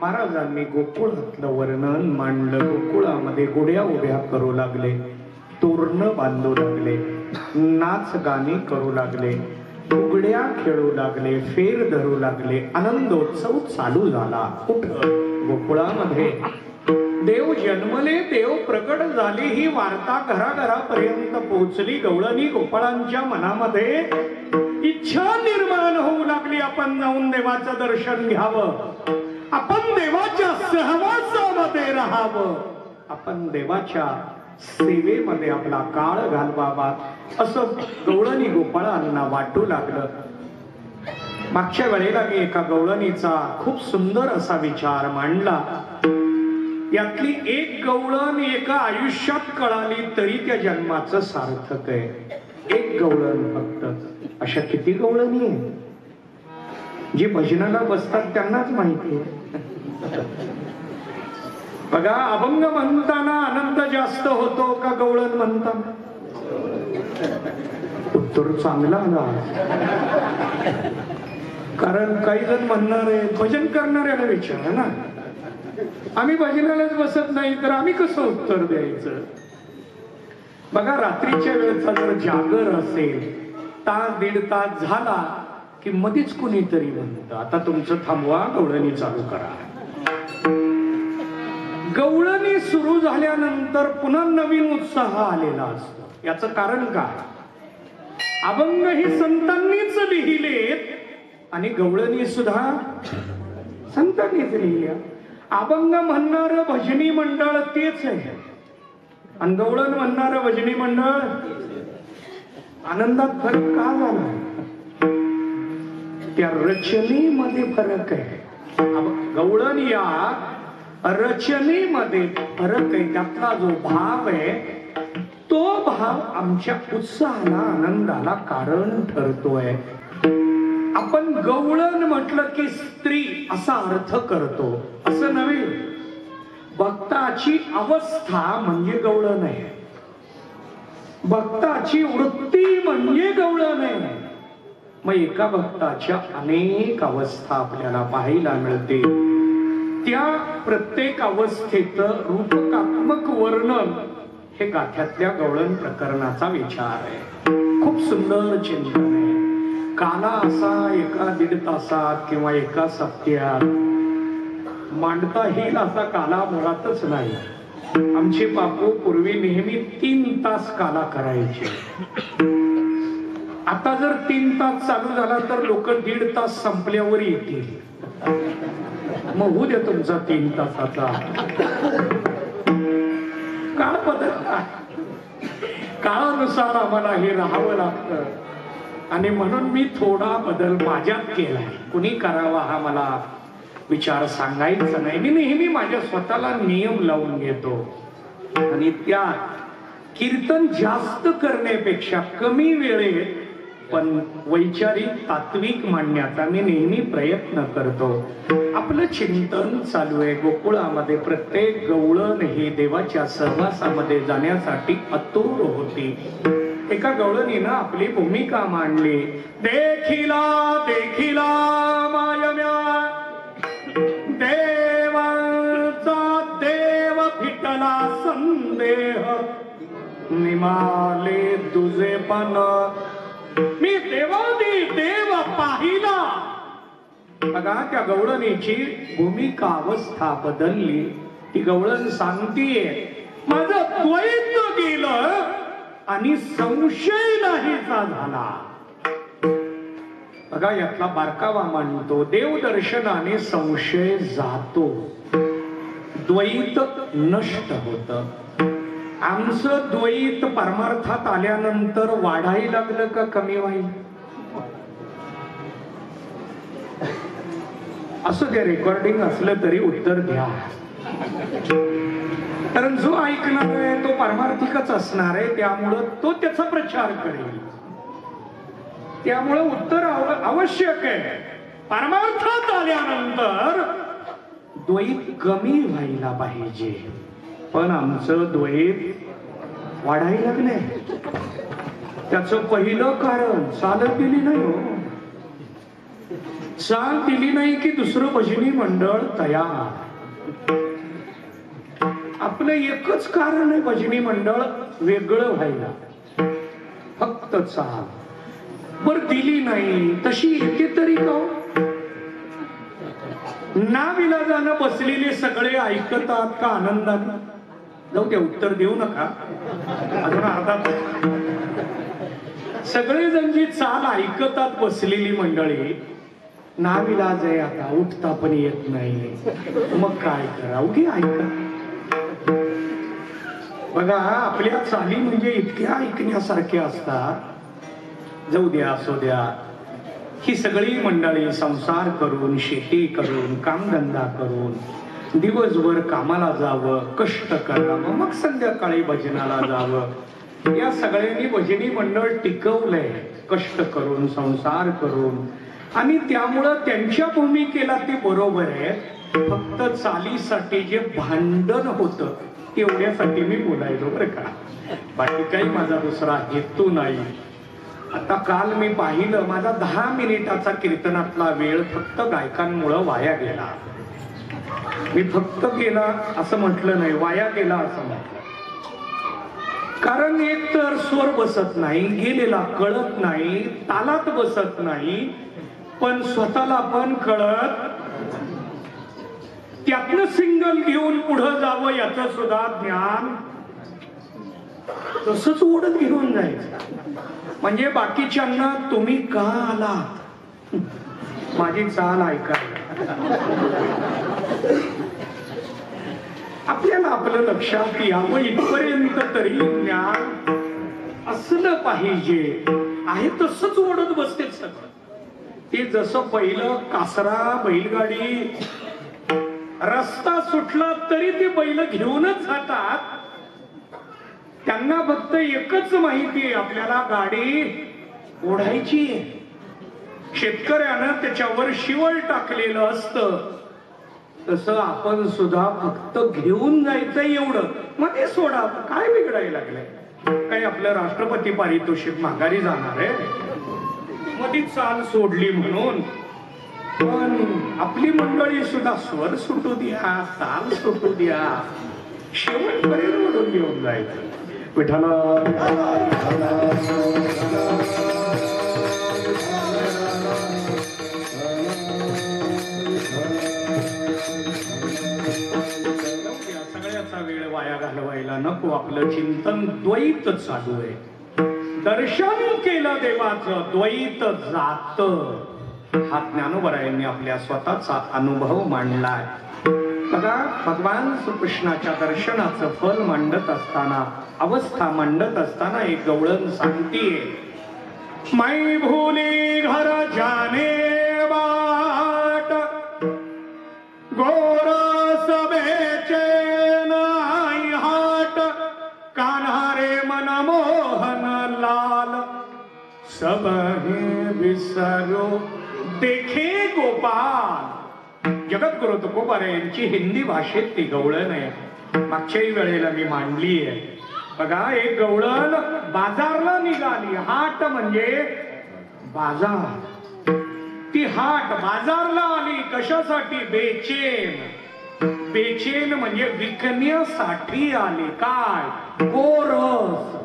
[SPEAKER 1] महाराजांनी गोकुळातलं वर्णन मांडलं. गोकुळामध्ये गुड्या उभ्या करू लागले, तोरण बांधू लागले, नाच गाणी करू लागले, फुगड्या खेळू लागले, फेर धरू लागले, आनंदोत्सव चालू झाला. कुठं? गोकुळामध्ये. देव जन्मले, देव प्रकट झाली ही वार्ता घराघरापर्यंत पोहोचली. गवळणी गोपाळांच्या मनामध्ये इच्छा निर्माण होऊ लागली, आपण जाऊन देवाचं दर्शन घ्यावं, आपण देवाच्या सहवासामध्ये राहावं, आपण देवाच्या सेवेमध्ये आपला काळ घालवावा, असं गवळणी गोपाळांना वाटू लागलं. मागच्या वेळेला मी एका गवळणीचा खूप सुंदर असा विचार मांडला. यातली एक गवळण एका आयुष्यात कळाली तरी त्या जन्माचं सार्थक आहे. एक गवळण फक्त. अशा किती गवळणी आहे? जी भजनाला बसतात त्यांनाच माहिती आहे. बघा, अभंग म्हणताना आनंद जास्त होतो का गवळण म्हणताना? उत्तर चांगला आला. कारण काही जण म्हणणारे भजन करणाऱ्याला विचारा ना, आम्ही भजनालाच बसत नाही तर आम्ही कसं उत्तर द्यायचं? बघा, रात्रीच्या वेळेचा जर जागर असेल, तास दीड तास झाला की मध्येच कुणीतरी म्हणतं, आता तुमचं थांबवा, गवळणी चालू करा. गवळणी सुरू झाल्यानंतर पुन्हा नवीन उत्साह आलेला असतो. याचं कारण काय? अभंग ही संतांनीच लिहिलेत आणि गवळणी सुद्धा संतांनीच लिहिल्या. अभंग म्हणणार भजनी मंडळ तेच आहे आणि गवळण म्हणणार भजनी मंडळ. आनंदात फरक का झाला? त्या रचनेमध्ये फरक आहे. गवळण या रचनेमध्ये फरक आहे. त्यातला जो भाव आहे तो भाव आमच्या उत्साहाला, आनंदाला कारण ठरतोय. आपण गवळण म्हटलं की स्त्री असा अर्थ करतो, असं नव्हे. भक्ताची अवस्था म्हणजे गवळण आहे. भक्ताची वृत्ती म्हणजे गवळण आहे. मग एका भक्ताच्या अनेक अवस्था आपल्याला पाहायला मिळते. त्या प्रत्येक अवस्थेचं रूपकात्मक वर्णन हे गाथ्यातल्या गवळण प्रकरणाचा विचार आहे. खूप सुंदर चिंतन आहे. काला असा एका दीड तासात किंवा एका सप्त्यात मांडता येईल असा काला मुळातच नाही. आमचे बापू पूर्वी नेहमी 3 तास काला करायचे. आता जर 3 तास चालू झाला तर लोक 1.5 तास संपल्यावर येतील. मग होऊ द्या तुमचा 3 तासाचा. काळ बदलला, काळानुसार आम्हाला हे राहावं लागतं आणि म्हणून मी थोडा बदल माझ्यात केलाय. कुणी करावा हा मला विचार सांगायचा नाही. मी नेहमी माझ्या स्वतःला नियम लावून घेतो आणि त्या कीर्तन जास्त करण्यापेक्षा कमी वेळेत पण वैचारिक तात्विक मांडण्याचा मी नेहमी प्रयत्न करतो. आपलं चिंतन चालू आहे गोकुळामध्ये. प्रत्येक गवळण ही देवाच्या सहवासामध्ये जाण्यासाठी आतुर होती. एका गवळणीनं आपली भूमिका मांडली. देखिला देखिला मायम्या देवाचा देव फिटला संदेह निमाले तुझे पण मी देवादी देव पाहिला. बघा, त्या गवळणीची भूमिका अवस्था बदलली. ती गवळण सांगतीये माझं द्वैत गेलं आणि संशय नाहीसा झाला. बघा, यातला बारकावा मांडतो. देवदर्शनाने संशय जातो, द्वैत नष्ट होतं. आमचं द्वैत परमार्थात आल्यानंतर वाढायला लागलं का कमी व्हायला? असं ते रेकॉर्डिंग असलं तरी उत्तर द्या. कारण जो ऐकणार आहे तो परमार्थिकच असणार आहे, त्यामुळं तो त्याचा प्रचार करेल. त्यामुळं उत्तर आवश्यक आहे. परमार्थात आल्यानंतर द्वैत कमी व्हायला पाहिजे, पण आमचं द्वैत वाढायला लागले. त्याचं पहिलं कारण चालत दिली नाही हो. साथ दिली नाही की दुसरं भजनी मंडळ तयार. आपलं एकच कारण आहे भजनी मंडळ वेगळं व्हायला, फक्त चाल. बर दिली नाही तशी येते तरी का? नाविलाजानं बसलेले सगळे ऐकतात का आनंदाने? जाऊ द्या, उत्तर देऊ नका अजून अर्धा. सगळेजण जी चाल ऐकतात बसलेली मंडळी, नाविलाज आहे आता, उठता पण येत नाही, मग काय करा, उगी ऐका. बघा, आपल्या चाली म्हणजे इतक्या ऐकण्यासारख्या असतात. जाऊ द्या, असू द्या. ही सगळी मंडळी संसार करून, शेती करून, कामधंदा करून दिवसभर कामाला जावं, कष्ट करावं, मग संध्याकाळी भजनाला जावं. या सगळ्यांनी भजनी मंडळ टिकवलंय कष्ट करून, संसार करून. आणि त्यामुळं त्यांच्या भूमिकेला ते बरोबर आहे. फक्त चालीसाठी जे भांडण होतं तेवढ्यासाठी मी बोलायलो बरं का, बाकी काही माझा दुसरा हेतू नाही. आता काल मी पाहिलं, माझा 10 मिनिटाचा कीर्तनातला वेळ फक्त गायकांमुळे वाया गेला. मी फक्त गेला असं म्हटलं नाही, वाया गेला असं म्हटलं. कारण एक तर स्वर बसत नाही, गेलेला कळत नाही, तालात बसत नाही, पण स्वतःला पण कळत, त्यातनं सिंगल घेऊन पुढं जावं याचं सुद्धा ज्ञान, तसंच ओढत घेऊन जायचं. म्हणजे बाकीच्यांना तुम्ही का आला, माझी चाल ऐकायला. आपल्याला आपलं लक्षात यावं इथपर्यंत तरी ज्ञान असलं पाहिजे. आहे तसंच ओढत बसते सगळं. ते जसं पहिलं कासरा बैलगाडी, रस्ता सुटला तरी ते बैल घेऊनच जातात. त्यांना फक्त एकच माहिती आहे, आपल्याला गाडी ओढायची. शेतकऱ्यानं त्याच्यावर शिवळ टाकलेलं असतं, तसं आपण सुद्धा फक्त घेऊन जायचं एवढं, मग ते सोडा. काय बिघडायला लागलंय? काही आपलं राष्ट्रपती पारितोषिक माघारी जाणार आहे मग ती चाल सोडली म्हणून? पण आपली मंडळी सुद्धा स्वर सुटू द्या, चाल सुटू द्या, शेवटपर्यंत ओढून घेऊन जायचं. विठाला वेळ वाया घालवायला नको. आपलं चिंतन द्वैत चालू आहे. दर्शन केलं देवाचं, द्वैत जात. हा ज्ञानोबरायांनी आपल्या स्वतःचा अनुभव मांडलाय. बघा, भगवान श्रीकृष्णाच्या दर्शनाचं फल मांडत असताना, अवस्था मांडत असताना एक गवळण सांगतीये, मै भूली घर जाने बाट, गोरस बेचे नाही हाट, कान्हारे मनमोहन लाल, सब हे विसरो देखे गोपाल. जगद्गुरु तुकोबारायांची हिंदी भाषेत ती गवळण आहे. मागच्याही वेळेला मी मांडली आहे. बघा, एक गवळण बाजारला निघाली. हाट म्हणजे बाजार. ती हाट बाजारला आली कशासाठी? बेचेन. बेचेन म्हणजे विकण्यासाठी आली. काय? गोरस.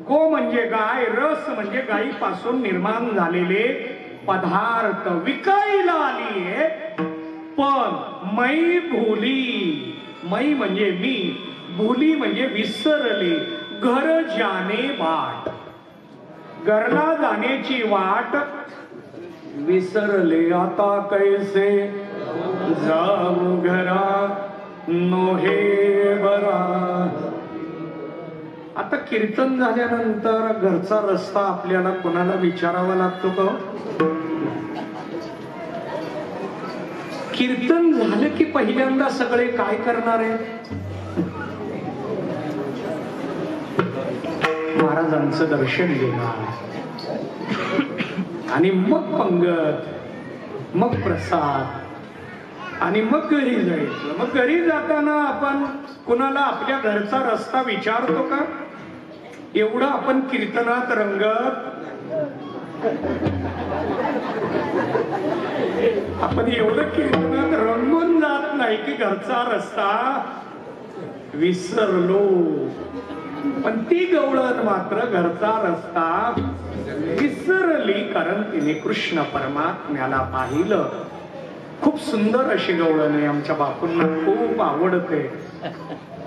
[SPEAKER 1] गो म्हणजे गाय, रस म्हणजे गायीपासून निर्माण झालेले पदार्थ विकायला आलीये. पण मै भूली, मै म्हणजे मी, भूली म्हणजे विसरले. घर जाणे बाट, घरला जाण्याची वाट विसरले. आता कैसे जाऊ घरा नोहे बरा. आता कीर्तन झाल्यानंतर घरचा रस्ता आपल्याला कोणाला विचारावा लागतो का? कीर्तन झालं की पहिल्यांदा सगळे काय करणार आहे? महाराजांचं दर्शन घेणार आणि मग पंगत, मग प्रसाद आणि मग घरी जायचं. मग घरी जाताना आपण कुणाला आपल्या घरचा रस्ता विचारतो का? एवढं आपण कीर्तनात रंगत, आपण एवढं कीर्तनात रंगून जात नाही की घरचा रस्ता विसरलो. पण ती गवळण मात्र घरचा रस्ता विसरली, कारण तिने कृष्ण परमात्म्याला पाहिलं. खूप सुंदर अशी गवळण आहे. आमच्या बापूंना खूप आवडते.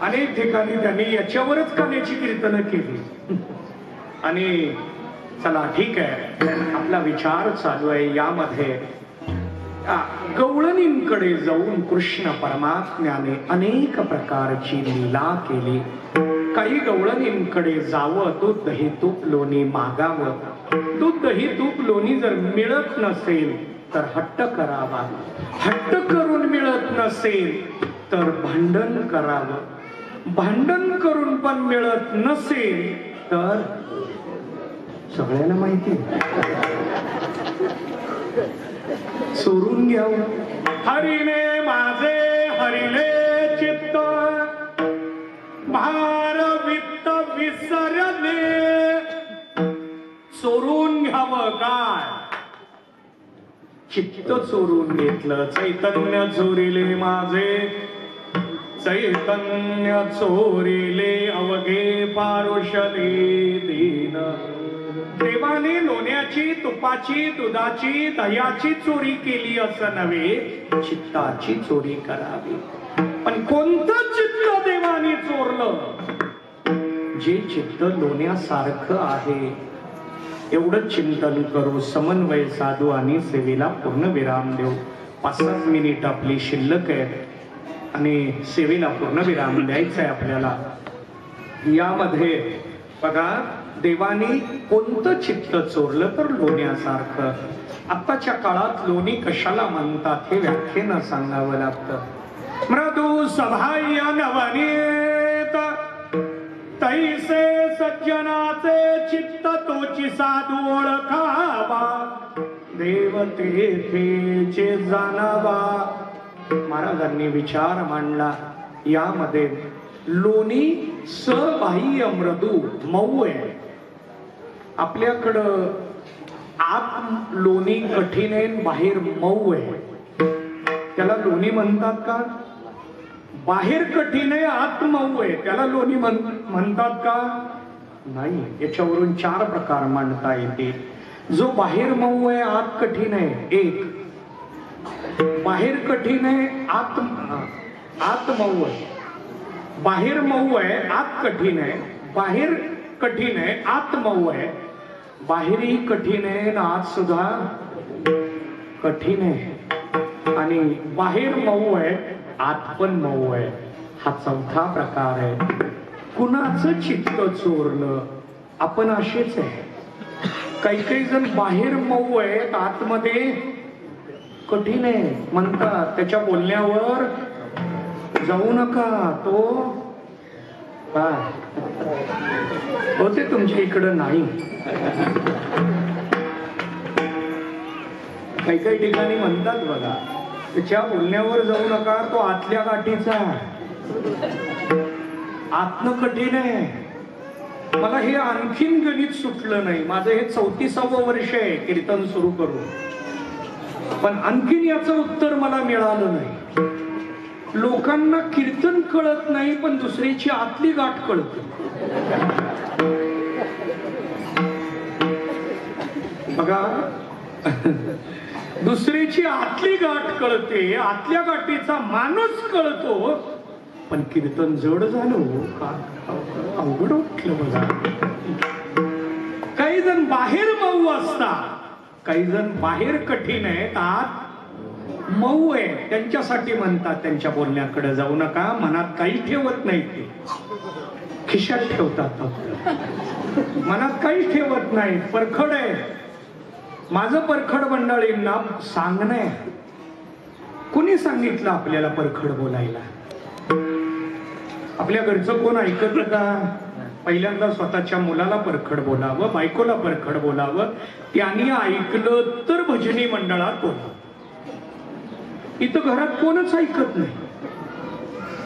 [SPEAKER 1] अनेक ठिकाणी त्यांनी याच्यावरच कानाची कीर्तनं केली. आणि चला ठीक आहे, आपला विचार चालू आहे यामध्ये. गवळणींकडे जाऊन कृष्ण परमात्म्याने अनेक प्रकारची लीला केली. काही गवळणींकडे जावं, दूध दही तूप लोणी मागावं. दूध दही तूप लोणी जर मिळत नसेल तर हट्ट करावा. हट्ट करून मिळत नसेल तर भांडण करावं. भांडण करून पण मिळत नसेल तर सगळ्यांना माहिती चोरून घ्यावं. हरिने माझे हरिले चित्त, भार वित्त विसरले. चोरून घ्यावं काय? चित्त चोरून घेतलं. चैतन्य चोरिले माझे, चैतन्य चोरिले अवघे पारुषले दीन. देवाने लोण्याची, तुपाची, दुधाची, दह्याची चोरी केली असं नव्हे, चित्ताची चोरी करावी. पण कोणतं चित्त देवाने चोरलं? जे चित्त लोण्यासारखं आहे. एवढं चिंतन करू, समन्वय साधू आणि सेवेला पूर्ण विराम देऊ. 5-7 मिनिट आपली शिल्लक आहे आणि सेवेला पूर्ण विराम द्यायचा आहे आपल्याला. यामध्ये बघा, देवानी कोणतं चित्त चोरलं तर लोण्यासारखं. आत्ताच्या काळात लोणी कशाला म्हणतात हे व्याख्येनं सांगावं लागतं. मृदू सभाह्य नवनीत तैसे सज्जनाचे चित्त तोची साधू ओळखावा, देव तेथे जाणावा. महाराजांनी विचार मांडला. यामध्ये लोणी सबाह्य मृदू मऊ आहे. आपल्याकडं आत लोणी कठीण आहे, बाहेर मऊ आहे. त्याला लोणी म्हणतात का? बाहेर कठीण आहे, आत मऊ आहे, त्याला लोणी म्हणतात का? नाही. याच्यावरून 4 प्रकार मांडता येते. जो बाहेर मऊ आहे, आत कठीण आहे, एक. बाहेर कठीण आहे, आत मऊ आहे. बाहेर मऊ आहे, आत कठीण आहे. बाहेर कठीण आहे, आत मऊ आहे. बाहेरही कठीण आहे आणि आत सुद्धा कठीण आहे. आणि बाहेर मऊ आहे, आत पण मऊ आहे. हा 4था प्रकार आहे. कुणाचं चित्त चोरलं? आपण असेच आहे. काही जण बाहेर मऊ आहे, आतमध्ये कठीण आहे म्हणतात. त्याच्या बोलण्यावर जाऊ नका. तो काय होते तुमच्या इकडं नाही. काही ठिकाणी म्हणतात बघा, त्याच्या बोलण्यावर जाऊ नका, तो आतल्या गाठीचा, आत्म कठीण आहे. मला हे आणखीन गणित सुटलं नाही. माझं हे 34वं वर्ष आहे कीर्तन सुरू करून, पण आणखीन याचं उत्तर मला मिळालं नाही. लोकांना कीर्तन कळत नाही, पण दुसऱ्याची आतली गाठ कळते. बघा, दुसऱ्याची आतली गाठ कळते, आतल्या गाठीचा माणूस कळतो, पण कीर्तन जड झालं का? अवघड वाटलं बघा. काही जण बाहेर मऊ असतात, काही जण बाहेर कठीण आहेत, आत मऊ आहे. त्यांच्यासाठी म्हणतात त्यांच्या बोलण्याकडे जाऊ नका, मनात काही ठेवत नाही, ते खिशात ठेवतात फक्त, मनात काही ठेवत नाही. परखड आहे. माझं परखड मंडळींना सांगणं आहे. कुणी सांगितलं आपल्याला परखड बोलायला? आपल्या घरचं कोण ऐकत का? पहिल्यांदा स्वतःच्या मुलाला परखड बोलावं, बायकोला परखड बोलावं. त्यांनी ऐकलं तर भजनी मंडळात बोलावं. इथं घरात कोणच ऐकत नाही,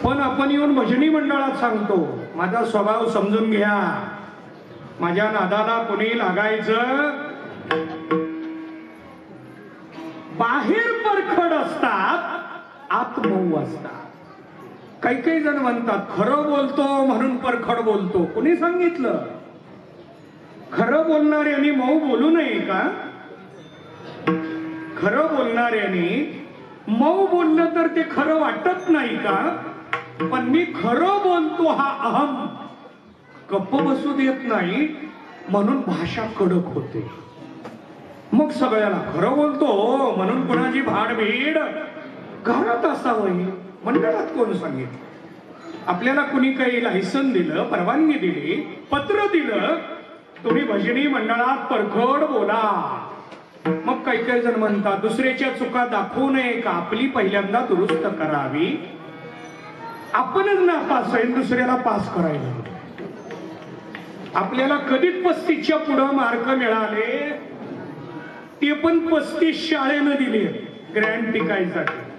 [SPEAKER 1] पण आपण येऊन भजनी मंडळात सांगतो. माझा स्वभाव समजून घ्या, माझ्या नादाला कोणी लागायचं. बाहेर परखड असतात, आत मऊ असतात. काही जण म्हणतात खरं बोलतो म्हणून परखड बोलतो. कोणी सांगितलं? खरं बोलणाऱ्यांनी मऊ बोलू नये का? खरं बोलणाऱ्यांनी मऊ बोललं तर ते खरं वाटत नाही का? पण मी खरं बोलतो हा अहम गप्प बसू देत नाही, म्हणून भाषा कडक होते. मग सगळ्याला खरं बोलतो म्हणून कोणाची भाडभीड घरात असावं, मंडळात कोण सांगितलं? आपल्याला कुणी काही लायसन दिलं, परवानगी दिली, पत्र दिलं, तुम्ही भजनी मंडळात परखड बोला. मग काही जण म्हणतात दुसऱ्याच्या चुका दाखवू नये का? आपली पहिल्यांदा दुरुस्त करावी. आपणच नापास आहे, दुसऱ्याला पास करायला. आपल्याला कधीच 35च्या पुढं मार्क मिळाले, ते पण 35 शाळेनं दिले ग्रँड टिकायसाठी.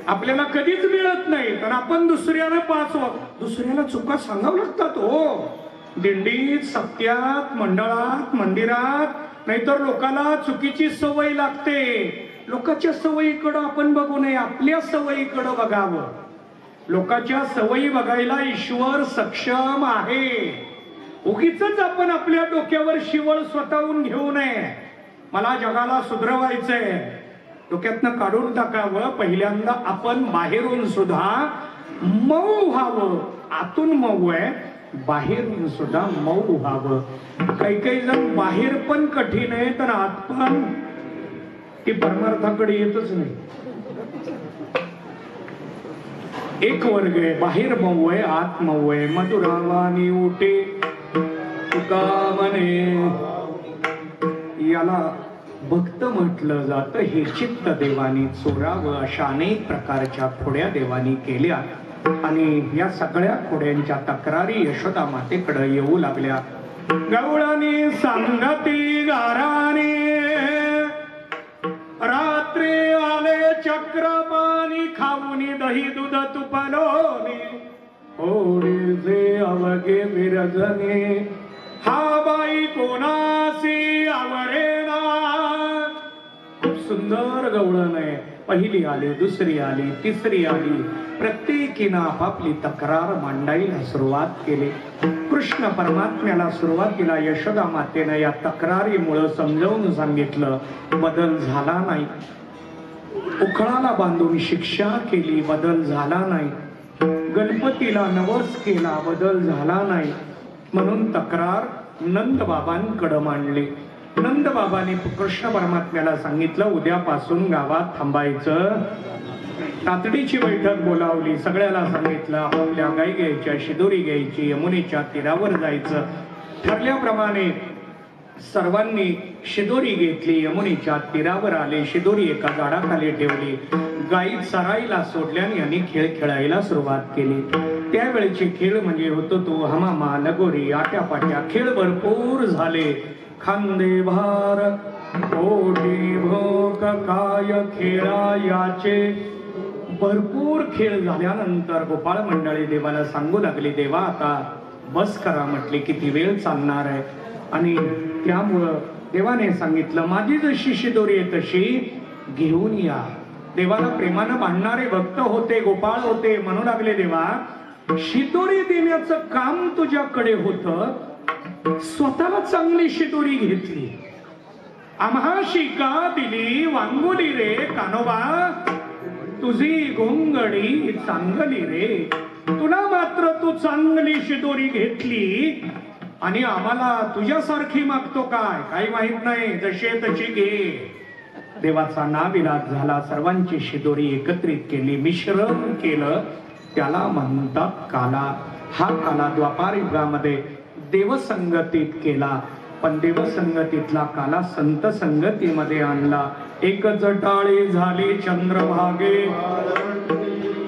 [SPEAKER 1] आपल्याला कधीच मिळत नाही, तर आपण दुसऱ्याला पास, दुसऱ्याला चुका सांगावं लागतात. हो, दिंडीत, सत्यात, मंडळात, मंदिरात, नाहीतर लोकाला चुकीची सवय लागते. लोकांच्या सवयीकडं आपण बघू नये, आपल्या सवयीकडं बघावं. लोकांच्या सवयी बघायला ईश्वर सक्षम आहे. उगीच आपण आपल्या डोक्यावर शिवळ स्वतःहून घेऊ नये. मला जगाला सुधरवायचंय, डोक्यातनं काढून टाकावं. पहिल्यांदा आपण बाहेरून सुद्धा मऊ व्हावं. आतून मऊ आहे, बाहेरून सुद्धा मऊ व्हावं. काही काही जण बाहेर पण कठीण आहे तर आत पण ती परमार्थाकडे येतच नाही. एक वर्ग आहे, बाहेर मऊ आहे, आत मऊ आहे. मधुरावानी उठे तुका म्हणे, याला भक्त म्हटलं जातं. हे चित्त देवानी चोरावं. अशा अनेक प्रकारच्या खोड्या देवानी केल्या आणि या सगळ्या खोड्यांच्या तक्रारी यशोदा मातेकडे येऊ लागल्या. गवळणी सांगती गाराने, रात्री आले चक्रपाणी, खाऊनी दही दूध तुपलोनी, ओढीचे अवघे विरजने, हा बाई कोणासी आवरेना. खूप सुंदर गवळण आहे. पहिली आली, दुसरी आली, तिसरी आली. प्रत्येकीनं आपापली तक्रार मांडायला सुरुवात केली. कृष्ण परमात्म्याला सुरुवातीला यशोदा मातेनं या तक्रारीमुळे समजावून सांगितलं, बदल झाला नाही. उखळाला बांधून शिक्षा केली, बदल झाला नाही. गणपतीला नवस केला, बदल झाला नाही. म्हणून तक्रार नंद बाबांकडे मांडली. नंद बाबांनी कृष्ण परमात्म्याला सांगितलं, उद्यापासून गावात थांबायचं. तातडीची बैठक बोलावली. सगळ्याला सांगितलं, आपापल्या गाई घ्यायच्या, शिदोरी घ्यायची, यमुनेच्या तीरावर जायचं. ठरल्याप्रमाणे सर्वांनी शिदोरी घेतली, यमुनेच्या तीरावर आले. शिदोरी एका झाडाखाली ठेवली. गाई चरायला सोडल्याने यांनी खेळ खेळायला सुरुवात केली. त्यावेळेचे खेळ म्हणजे होतो तो हमामा, लगोरी, आट्यापाट्या. खेळ भरपूर झाले. खांदे भार ओढी भोग काय खेळा याचे. भरपूर खेळ झाल्यानंतर गोपाळ मंडळी देवाला सांगू लागली, देवा आता बस करा. म्हटले, किती वेळ चालणार आहे. आणि त्यामुळं देवाने सांगितलं, माझी जशी शिदोरी आहे तशी घेऊन या. देवाला प्रेमानं बांधणारे भक्त होते, गोपाळ होते. म्हणू लागले, देवा शिदोरी देण्याचं काम तुझ्याकडे होतं, स्वतःला चांगली शिदोरी घेतली. आम्हा शिका दिली वांगुली रे कानोबा, तुझी गोंगडी चांगली रे. तुला मात्र तू चांगली शिदोरी घेतली आणि आम्हाला तुझ्यासारखी मागतो काय, काही माहित नाही. जशी तशी घे. देवाचा नाविलाज झाला. सर्वांची शिदोरी एकत्रित केली, मिश्रण केलं. त्याला म्हणतात काला. हा काला द्वापार युगामध्ये देवसंगतीत केला, पण देवसंगतीतला काला संत संगतीमध्ये आणला. एक जटाळी झाली चंद्रभागे,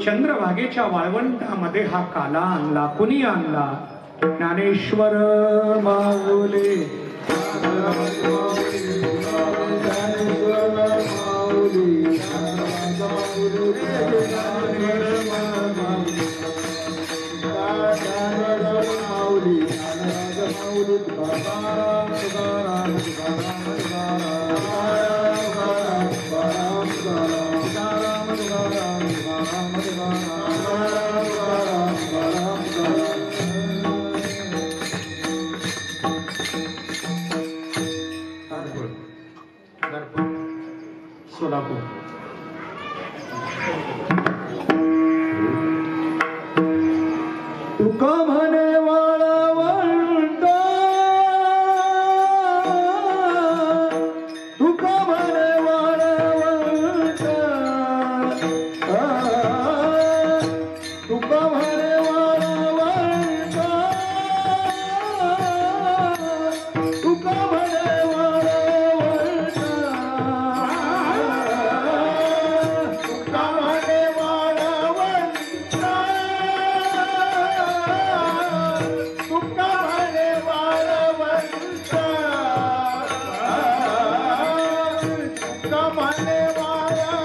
[SPEAKER 1] चंद्रभागेच्या वाळवंटामध्ये हा काला आणला. कुणी आणला? ज्ञानेश्वर माऊली. सोलापूर. तुका म्हणे वाळवंट, तुका म्हणे वाळवंट, तुका म्हणे वाळवंट, तुका म्हणे वाळवंट, तुका म्हणे वाळवंट, तुका म्हणे वाळवंट, तुका म्हणे वाळवंट,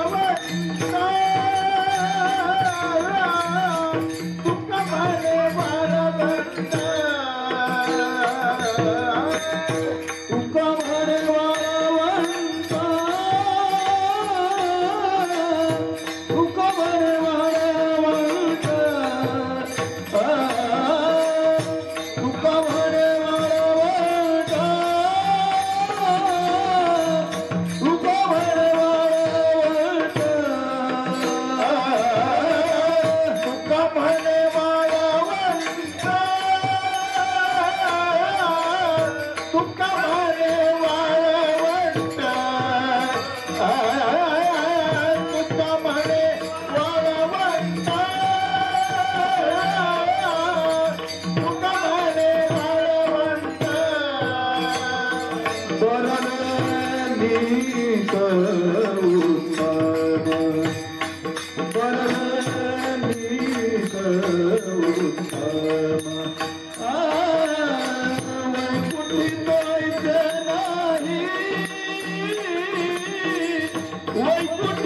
[SPEAKER 1] तुका म्हणे वाळवंट, तुका म्हणे वाळवंट.
[SPEAKER 2] म्हणे वाळवंट तुका म्हणे वाळवंट
[SPEAKER 3] परनीत
[SPEAKER 2] When God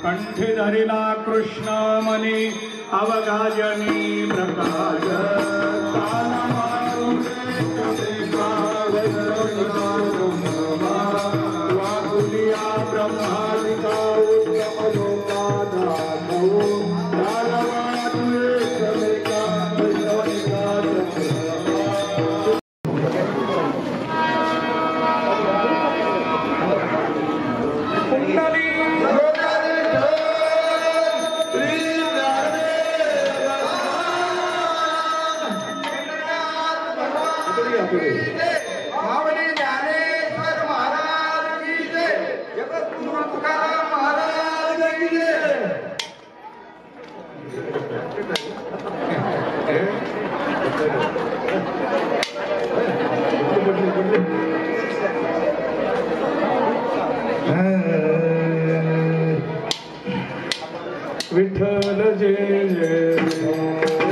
[SPEAKER 1] कंठी धरिला कृष्ण मनी अवगाजनी प्रकाश वाकुलिया ब्रह्मादिका
[SPEAKER 2] मावली ज्ञानेश्वर महाराज की जय, जगत गुरु तुकाराम महाराज की जय।
[SPEAKER 1] विठ्ठल जय जय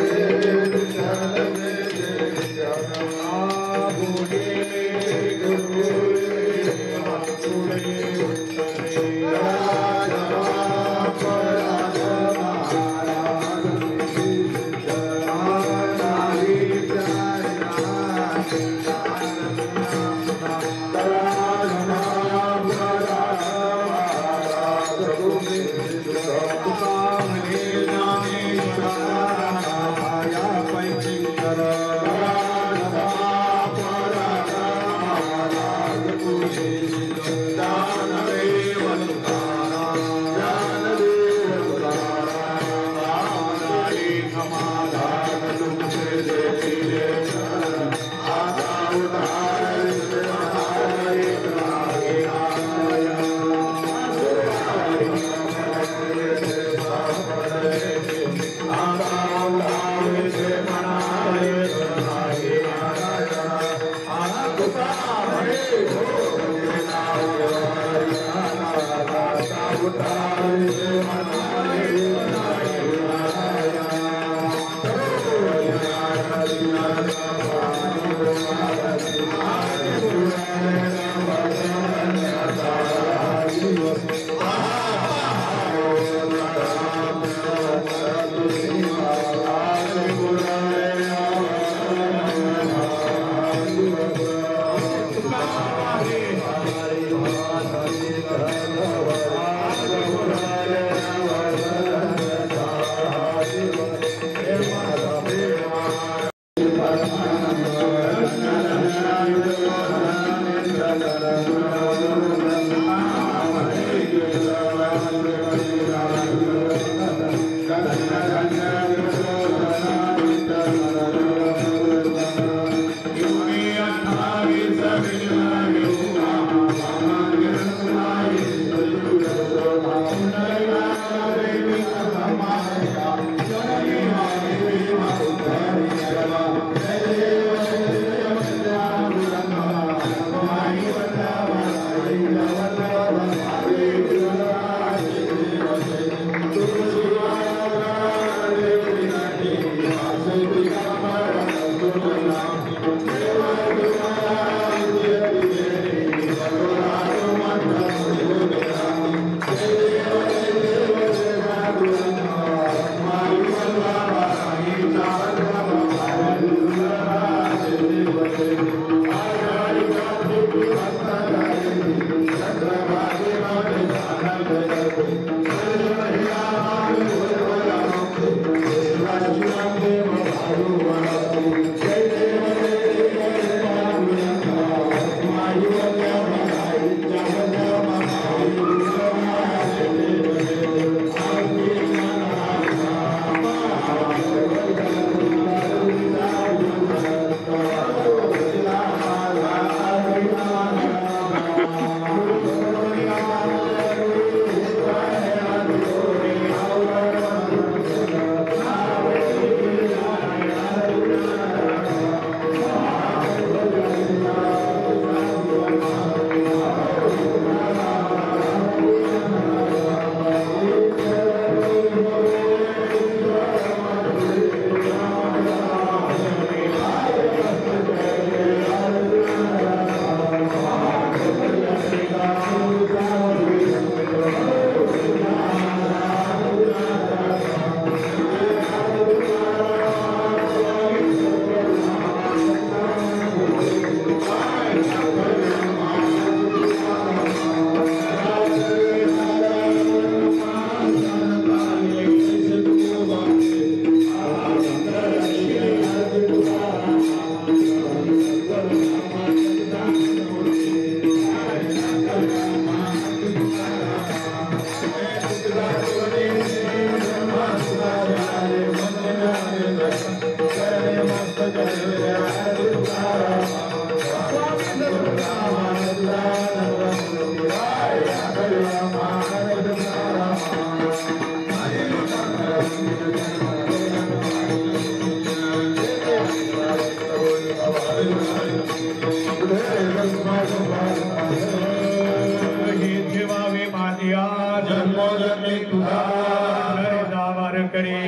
[SPEAKER 1] वारकरी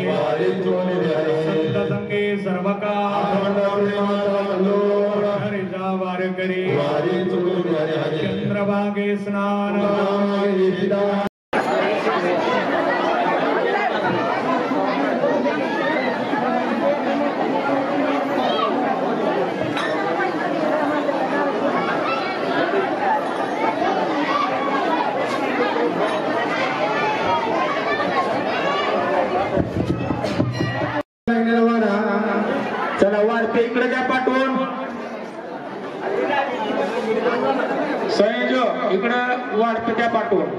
[SPEAKER 1] संतसंगे सर्वका वारकरी चंद्रभागे स्नान
[SPEAKER 3] चला वाढते इकडे द्या पाठवून संयोजक इकडे वाढते त्या पाठवून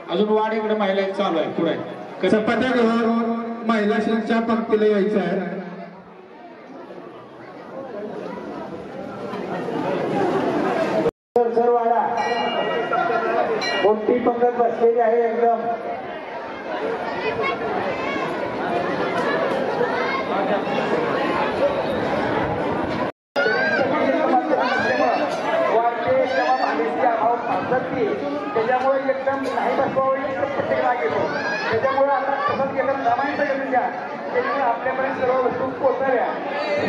[SPEAKER 3] अजून वाढ इकडे महिला चालू आहे पुढे
[SPEAKER 2] चपात्या घेऊन महिला शिक्षा पंक्तीला यायचं आहे.
[SPEAKER 3] सर वाडा मोठी पंगत बसलेली आहे एकदम
[SPEAKER 4] त्याच्यामुळे एकदम नाही बसवावं प्रत्येकाला गेलो त्याच्यामुळे आता तसंच गेलं सामान्य द्या त्याच्यामुळे आपल्यापर्यंत सर्व वस्तू पोहोचाव्या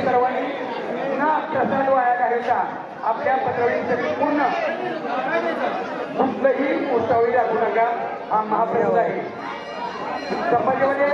[SPEAKER 4] सर्वांनी पुन्हा प्रसाद वाया घालायचा आपल्या पत्रवळीसाठी पूर्ण कुठलंही उत्सवी दाखवू नका हा महाप्रसाद आहे चपातीमध्ये